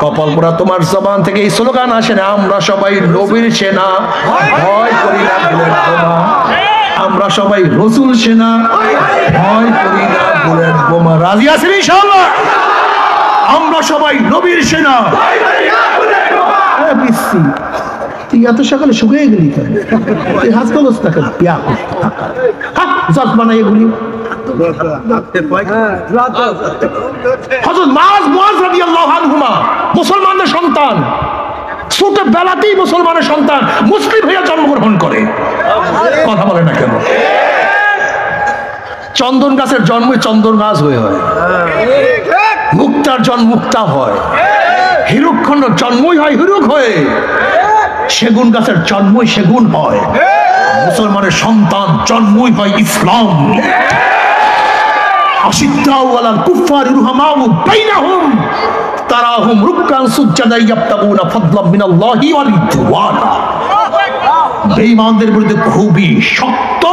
কপাল পোড়া তোমার জবান থেকে এই স্লোগান আসে না, আমরা সবাই নবীর সেনা, ভয় করি না বুলেট বোমা। আমরা সবাই রসুল সেনা, ভয় করি না বুলেট বোমা। রাজি আছেন ইনশাআল্লাহ? আমরা সবাই নবীর সেনা। তুই এত সকালে শুকিয়ে গেলি কেন? তুই হাত কলস টাকা বিয়া হাত জজ বানাই এগুলি। হযরত মুআয রাদিয়াল্লাহু আনহুমা মুসলমানদের সন্তান, ছোট বেলাতেই মুসলমানের সন্তান, মুসলিম হয়ে জন্মগ্রহণ করে। কথা বলে না কেন? চন্দন গাছের জন্মই চন্দন গাছ হয়ে হয়, মুক্তার জন্ম মুক্তা হয়, হিরুকখণ্ড জন্মই হয় হিরুক হয়ে, সেগুন গাছের জন্মই সেগুন হয়। মুসলমানের সন্তান জন্মই হয় ইসলাম। আশিদ্দাউ আলাল কুফফারি রুহামাউ বাইনাহুম তারাহুম রুকআন সুজদান ইয়াবতাগুনা ফাদলাম মিনাল্লাহি ওয়া রিদওয়ানা। বেঈমানদের বিরুদ্ধে খুবই শক্ত,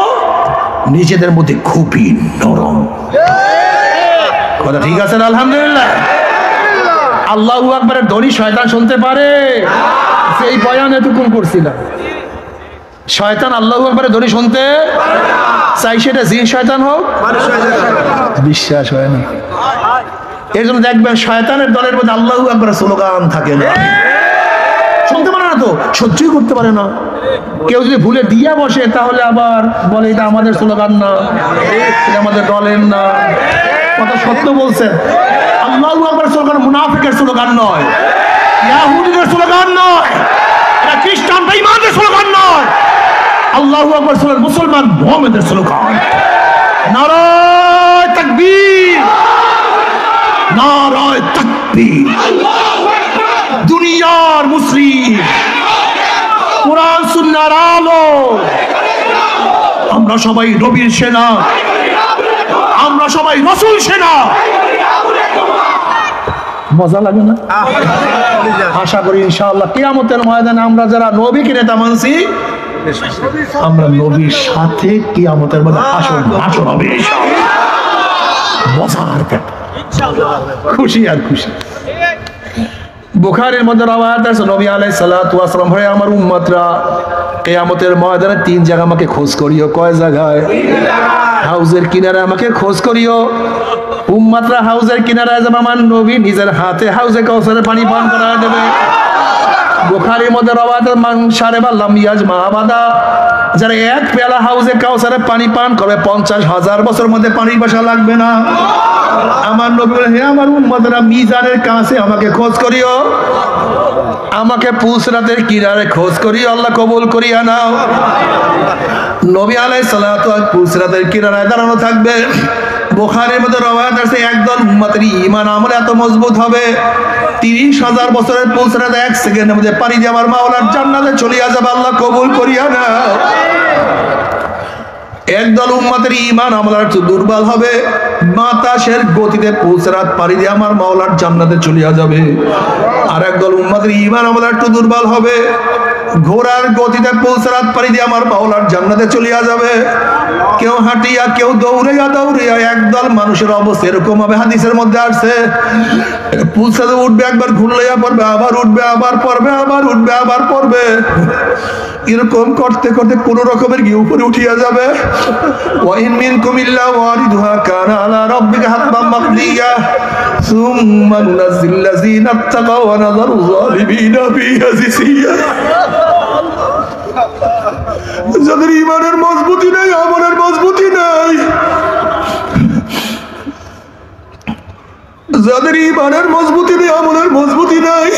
নিজেদের মধ্যে খুবই নরম। কথা ঠিক আছে? আলহামদুলিল্লাহ। আল্লাহু আকবারের ধ্বনি শয়তান শুনতে পারে? সেই বয়ান এতক্ষণ করছিলাম, শয়তান আল্লাহু আকবারের ধ্বনি শুনতে চাই, সেটা জিন শয়তান হোক, বিশ্বাস হয় না। এর জন্য দেখবেন শয়তানের দলের মধ্যে আল্লাহু আকবারের স্লোগান থাকে না, শুনতে পারে না, তো সহ্যই করতে পারে না। কেউ যদি ভুলে দিয়া বসে তাহলে আবার বলে এটা আমাদের স্লোগান না, এটা আমাদের দলের না। কথা সত্য বলছেন। আল্লাহু আকবার স্লোগান মুনাফিকের স্লোগান নয়, ইহুদিদের স্লোগান নয়, এটা খ্রিস্টান বেঈমানদের স্লোগান নয়। আল্লাহু আকবার স্লোগান মুসলমান মুহাম্মদের স্লোগান। নারায়ে তাকবীর, নারায়ে তাকবীর। দুনিয়ার মুসলিম, কোরআন সুন্নাহর আলো, আমরা সবাই নবীর সেনা, আমরা সবাই রাসূল সেনা। মজা লাগে না? আশা করি ইনশাআল্লাহ কিয়ামতের ময়দানে আমরা যারা নবীকে নেতা মানছি, আমরা নবীর সাথে কিয়ামতের মধ্যে আসন হবে ইনশাআল্লাহ। মজার ব্যাপার, খুশি আর খুশি। বুখারীর মধ্যে রওয়ায়াত আছে, নবী আলাইহিস সালাতু ওয়াস সালাম, হে আমার উম্মতরা, কিয়ামতের ময়দানে তিন জায়গা আমাকে খোঁজ করিও। কয় জায়গায়? হাউজের কিনারে আমাকে খোঁজ করিও। উম্মতরা হাউজের কিনারায় যাবে, আমার নবী নিজের হাতে হাউজে কাউসারের পানি পান করায় দেবে। বুখারীর মধ্যে রওয়ায়াত, মান শারিবা লাম ইয়াজমা আবাদা, যারা এক পেয়ালা হাউজে কাউসারের পানি পান করবে 50,000 বছর মধ্যে পানির বাসা লাগবে না। আমার নবী বলেন, হে আমার উম্মতরা, মিজানের কাছে আমাকে খোঁজ করিও, আমাকে পুসরাতের কিনারে খোঁজ করিও, আল্লাহ কবুল করিয়া নাও। নবী আলাইহিস সালাতু ওয়াস পুসরাতের কিনারায় দাঁড়ানো থাকবে। বুখারীর মধ্যে রওয়ায়াত আছে, একদল উম্মতের ঈমান আমল এত মজবুত হবে, 30,000 বছরের পুসরাত 1 সেকেন্ডের মধ্যে পাড়ি দিয়ে আমার মাওলার জান্নাতে চলিয়া যাবে, আল্লাহ কবুল করিয়া নাও। একদল উম্মতের ঈমান আমল একটু দুর্বল হবে, বাতাসের গতিতে পুসরাত পাড়ি দিয়ে আমার মাওলার জান্নাতে চলিয়া যাবে। আর একদল উম্মতের ঈমান আমল একটু দুর্বল হবে, ঘোড়ার গতিতে পুলসরাত পাড়ি দিয়ে আমার মাওলার জান্নাতে চলিয়া যাবে। কেউ হাঁটিয়া, কেউ দৌড়াইয়া দৌড়াইয়া, একদল মানুষের অবস্থা এরকম হবে, হাদিসের মধ্যে আসছে পুলসরাতে উঠবে, একবার ঘুরলাইয়া পড়বে, আবার উঠবে, আবার পড়বে, আবার উঠবে, আবার পড়বে, এরকম করতে করতে কোন রকমের গিয়ে উপরে উঠিয়া যাবে। ওয়াইন মিনকুম ইল্লা ওয়ারিদুহা কানা আলা রাব্বিকা হাতমান মাকদিয়া সুম্মা নুনাজ্জিল লাযিনা ইত্তাকাও ওয়া নাযারু যালিমিনা ফিহা জিসিয়া। যাদের ঈমানের মজবুতি নাই, আমলের মজবুতি নাই, যাদের ঈমানের মজবুতি নেই, আমলের মজবুতি নাই,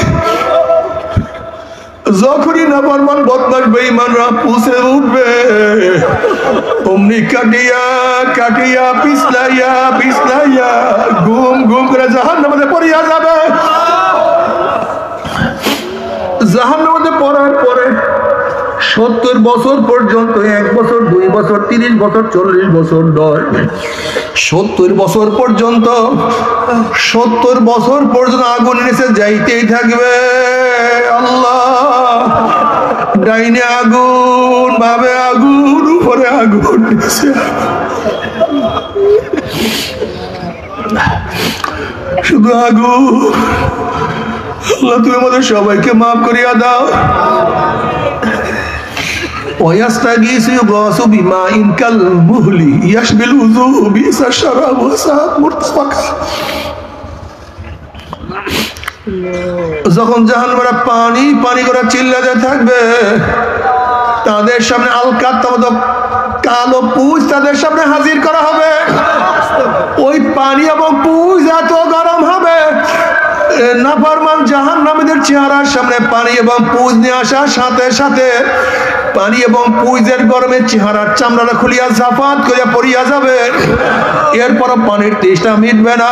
যখনই নাফরমান বদমাশ বেঈমানরা পুষে উঠবে, অমনি কাটিয়া কাটিয়া পিছলাইয়া পিছলাইয়া ঘুম ঘুম করে জাহান্নামে পড়িয়া যাবে। জাহান্নামে পড়ার পরে 70 বছর পর্যন্ত, 1 বছর 2 বছর 30 বছর 40 বছর নয়, 70 বছর পর্যন্ত, 70 বছর পর্যন্ত আগুন নিচে যাইতেই থাকবে। আল্লাহ, ডাইনে আগুন, ভাবে আগুন, উপরে আগুন, শুধু আগুন। আল্লাহ, তুমি আমাদের সবাইকে মাফ করিয়া দাও। ويستغيث يغاث بماء كالمهل يشبه الوجوه بئس الشراب وساءت مرتفقا। যখন জাহান্নামীরা পানি পানি করে চিল্লাতে থাকবে, তাদের সামনে আলকাত্তা কালো পুঁজ তাদের সামনে হাজির করা হবে। ওই পানি এবং পুঁজ এত গরম হবে, নাফরমান জাহান্নামীদের চেহারার সামনে পানি এবং পুঁজ নিয়ে আসার সাথে সাথে পানি এবং পুঁজের গরমে চেহারার চামড়াটা খুলিয়া জাফাত করিয়া পড়িয়া যাবে। এরপর পানির তেষ্টা মিটবে না।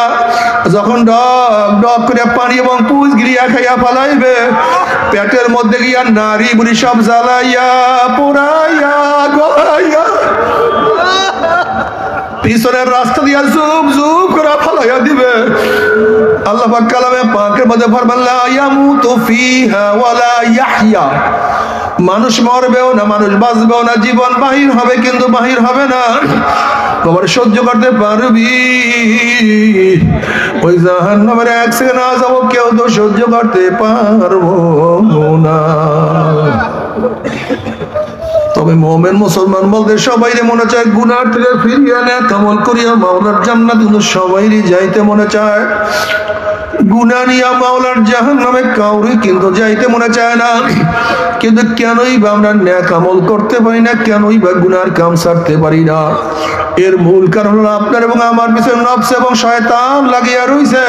যখন ডক ডক করে পানি এবং পুঁজ গিরিয়া খাইয়া ফালাইবে, পেটের মধ্যে গিয়া নারী বুড়ি সব জ্বালাইয়া পোড়াইয়া গলাইয়া পিছনের রাস্তা দিয়া জুব জুব করে ফালাইয়া দিবে। আল্লাহ পাক কালামে পাকের মধ্যে ফরমান লা ইয়ামুতু ফিহা ওয়ালা ইয়াহইয়া। মানুষ মরবেও না, মানুষ বাঁচবেও না, জীবন বাহির হবে কিন্তু বাহির হবে না। কবর সহ্য করতে পারবি? ওই জাহান্নামের 1 সেকেন্ড না যাবো, কেউ তো সহ্য করতে পারবো না। তবে মুমিন মুসলমান বলতে সবাইরে মনে চায় গুনাহ থেকে ফিরিয়ে নেয়, আমল করিয়া মাওলার জান্নাত কিন্তু সবাইরই যাইতে মনে চায়। গুনাহ নিয়া মাওলার জাহান্নামে কাউরি কিন্তু যাইতে মনে চায় না। কিন্তু কেনই বা আমরা নেক আমল করতে পারি না, কেনই বা গুনার কাম ছাড়তে পারি না? এর মূল কারণ হলো আপনার এবং আমার পিছনে নফস এবং শয়তান লাগিয়া রইছে।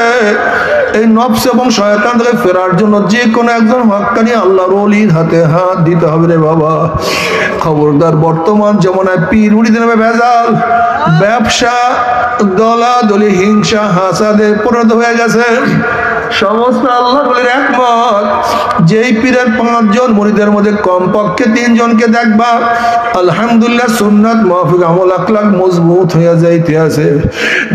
এই নফস এবং শয়তান থেকে ফেরার জন্য যে কোনো একজন হক্কানি আল্লাহর ওলির হাতে হাত দিতে হবে রে বাবা। খবরদার, বর্তমান জমানায় পীর মুরিদের নামে ভেজাল, ব্যবসা, দলাদলি, হিংসা, হাসাদে পরিণত হয়ে গেছে। সমস্ত আল্লাহর ওলির একমত, যেই পীরের 5 জন মুরিদের মধ্যে কমপক্ষে 3 জনকে দেখবা আলহামদুলিল্লাহ সুন্নাত মাহফিক আমল আখলাক মজবুত হয়ে যাইতে আছে,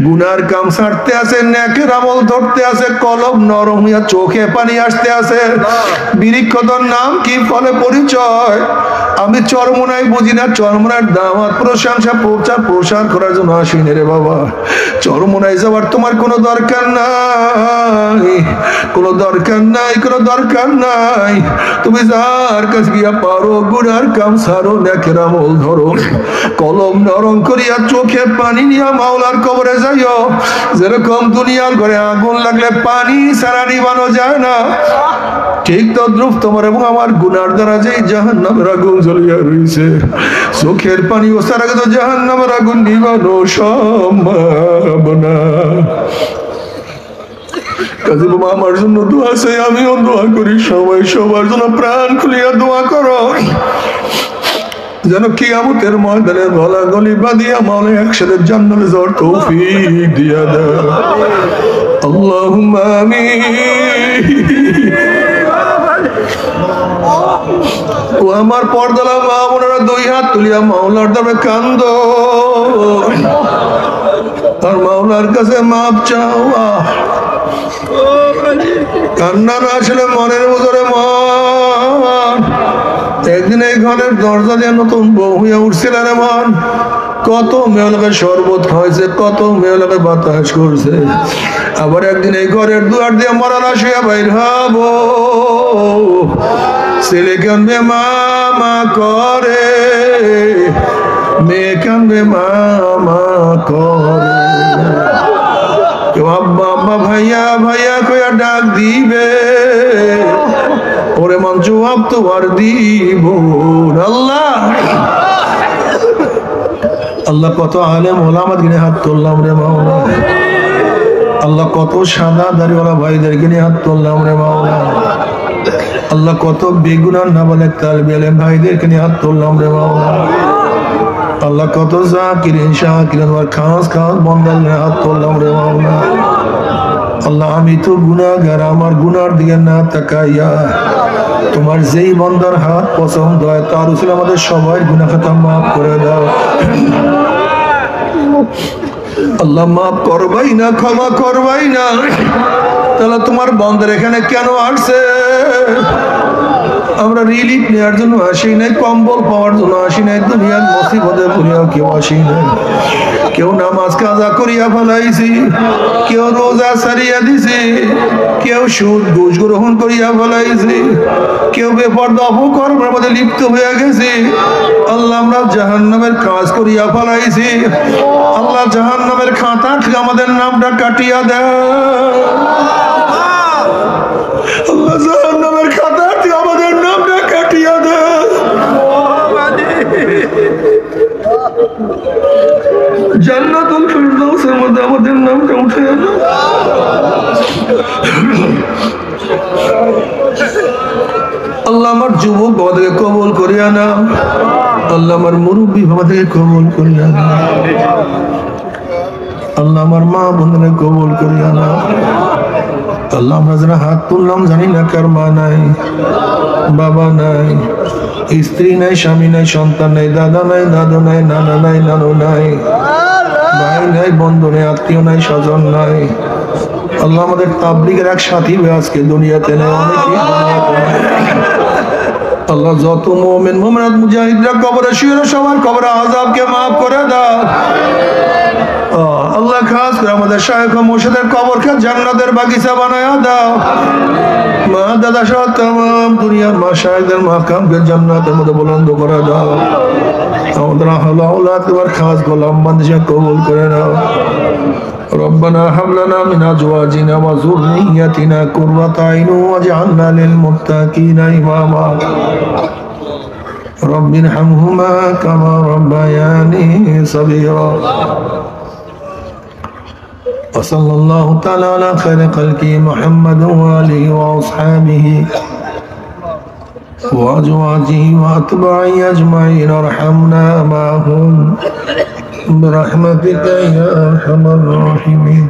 গুনার কাম ছাড়তে আছে, নেকের আমল ধরতে আছে, কলব নরম হইয়া চোখে পানি আসতে আছে। বৃক্ষতর নাম কি, ফলে পরিচয়। আমি চরমোনাই বুঝি না, চরমোনার দাওয়াত প্রশংসা প্রচার প্রসার করার জন্য আসিনি রে বাবা। চরমোনাই যাওয়ার তোমার কোনো দরকার নাই, কোনো দরকার নাই, কোনো দরকার নাই। তুমি যার কাছে গিয়া পারো গুনার কাম ছাড়ো, নেকের আমল ধরো, কলম নরম করিয়া চোখে পানি নিয়া মাওলার কবরে যাইও। যেরকম দুনিয়ার ঘরে আগুন লাগলে পানি ছাড়া নিবানো যায় না, ঠিক তদ্রুপ তোমার এবং আমার গুনার দ্বারা যেই জাহান্নামের আগুন জ্বলিয়া রইছে, চোখের পানি ও ছাড়া তো জাহান্নামের আগুন নিবানো সম্ভব না। কাজী বাবা আমার জন্য দোয়া চাই, আমিও দোয়া করি, সবাই সবার জন্য প্রাণ খুলিয়া দোয়া করো, যেন কিয়ামতের ময়দানে গলাগলি বাঁধিয়া মাওলা একসাথে জান্নাতে যাওয়ার তৌফিক দিয়া দাও। আল্লাহুম্মা আমিন। ও আমার পর্দালা মা বোনেরা, 2 হাত তুলিয়া মাওলার দরবারে কান্দো, আর মাওলার কাছে মাপ চাও। কান্না না আসলে মনের ভিতরে মন একদিন এই ঘরের দরজা দিয়ে নতুন বউ হয়ে উঠছিলেন এমন কত মেয়েলোকে শরবত খাওয়াইছে, কত মেয়েলোকে বাতাস করছে। আবার একদিন এই ঘরের দুয়ার দিয়ে মরালা শুয়ে বাইর হব, ছেলে কানবে মামা করে, মেয়ে কানবে মামা করে, কেউ আব্বা আব্বা ভাইয়া ভাইয়া কইয়া ডাক দিবে, ওরে মন জবাব তোমার দিব। আল্লাহ আল্লাহ কত আলেম ওলামার কিনে হাত তুললাম রে মাওলা। আল্লাহ কত সাদা দাড়িওয়ালা ভাইদেরকে নিয়ে হাত তুললাম রে মাওলা। আল্লাহ কত বেগুনার নাবালেক তালিবে ইলম ভাইদেরকে নিয়ে হাত তুললাম রে মাওলা। আল্লাহ কত জাকিরিন শাকিরিন ওয়ার খাস খাস বান্দার নিয়ে হাত তুললাম রে মাওলা। আল্লাহ আমি তো গুনাহগার, আমার গুনার দিকে না তাকাইয়া তোমার যেই বান্দার হাত পছন্দ হয় তার উসিলে আমাদের সবাই গুনাহ খাতা মাফ করে দাও। আল্লাহ মাফ করবাই না, ক্ষমা করবাই না, তাহলে তোমার বান্দার এখানে কেন আসছে? আমরা রিলিফ নেওয়ার জন্য আসি নাই, কম্বল পাওয়ার জন্য আসি নাই, দুনিয়ার মুসিবতে পড়িয়া কেউ আসি নাই। কেউ নামাজ কাজা করিয়া ফেলাইছি, কেউ রোজা ছাড়িয়া দিছি, কেউ সুদ ঘুষ গ্রহণ করিয়া ফেলাইছি, কেউ বেপরদা অপকর্মের মধ্যে লিপ্ত হয়ে গেছি। আল্লাহ আমরা জাহান্নামের কাজ করিয়া ফেলাইছি। আল্লাহ জাহান্নামের খাতা থেকে আমাদের নামটা কাটিয়া দেয়। আল্লাহ জাহান্নামের খাতা থেকে আমাদের নামটা কাটিয়া দেয়। জান্নাতুল ফিরদাউসের মধ্যে আমাদের নামটা উঠে যাবে। আল্লাহ আমার যুবক বাবাদেরকে কবুল করিয়া না, আল্লাহ আমার মুরব্বী বাবাদেরকে কবুল করিয়া না, আল্লাহ আমার মা বোনদের কবুল করিয়া না। আল্লাহ আমরা যারা হাত তুললাম জানি না কার মা নাই, বাবা নাই, স্ত্রী নাই, স্বামী নাই, সন্তান নাই, দাদা নাই, দাদু নাই, নানা নাই, নানু নাই, ভাই নাই, বন্ধু নাই, আত্মীয় নাই, স্বজন নাই। আল্লাহ আমাদের তাবলীগের এক সাথী আজকে দুনিয়াতে নেই, অনেকেই দুনিয়াতে নেই। আল্লাহ যত মুমিন মুমিনাত মুজাহিদরা কবরে শুয়ে সবার কবরে আযাবকে maaf করে দাও। আল্লাহ খাস করে আমাদের শায়েখ ও মুর্শিদের কবরকে জান্নাতের বাগিচা বানায়া দাও। মা দাদা সহ तमाम দুনিয়ার মাশায়েখদের মাকামকে জান্নাতের মধ্যে বুলন্দ করে দাও। আমাদের আহলে আওলাদ তোমার খাস গোলাম বান্দিকে কবুল করে নাও। ربنا هب لنا من ازواجنا وذرياتنا قرة اعين واجعلنا للمتقين اماما رب ارحمهما كما ربياني صغيرا وصلى الله تعالى على خير خلقه محمد وآله وأصحابه وأزواجه وأتباعه أجمعين ارحمنا معهم برحمتك يا أرحم الراحمين।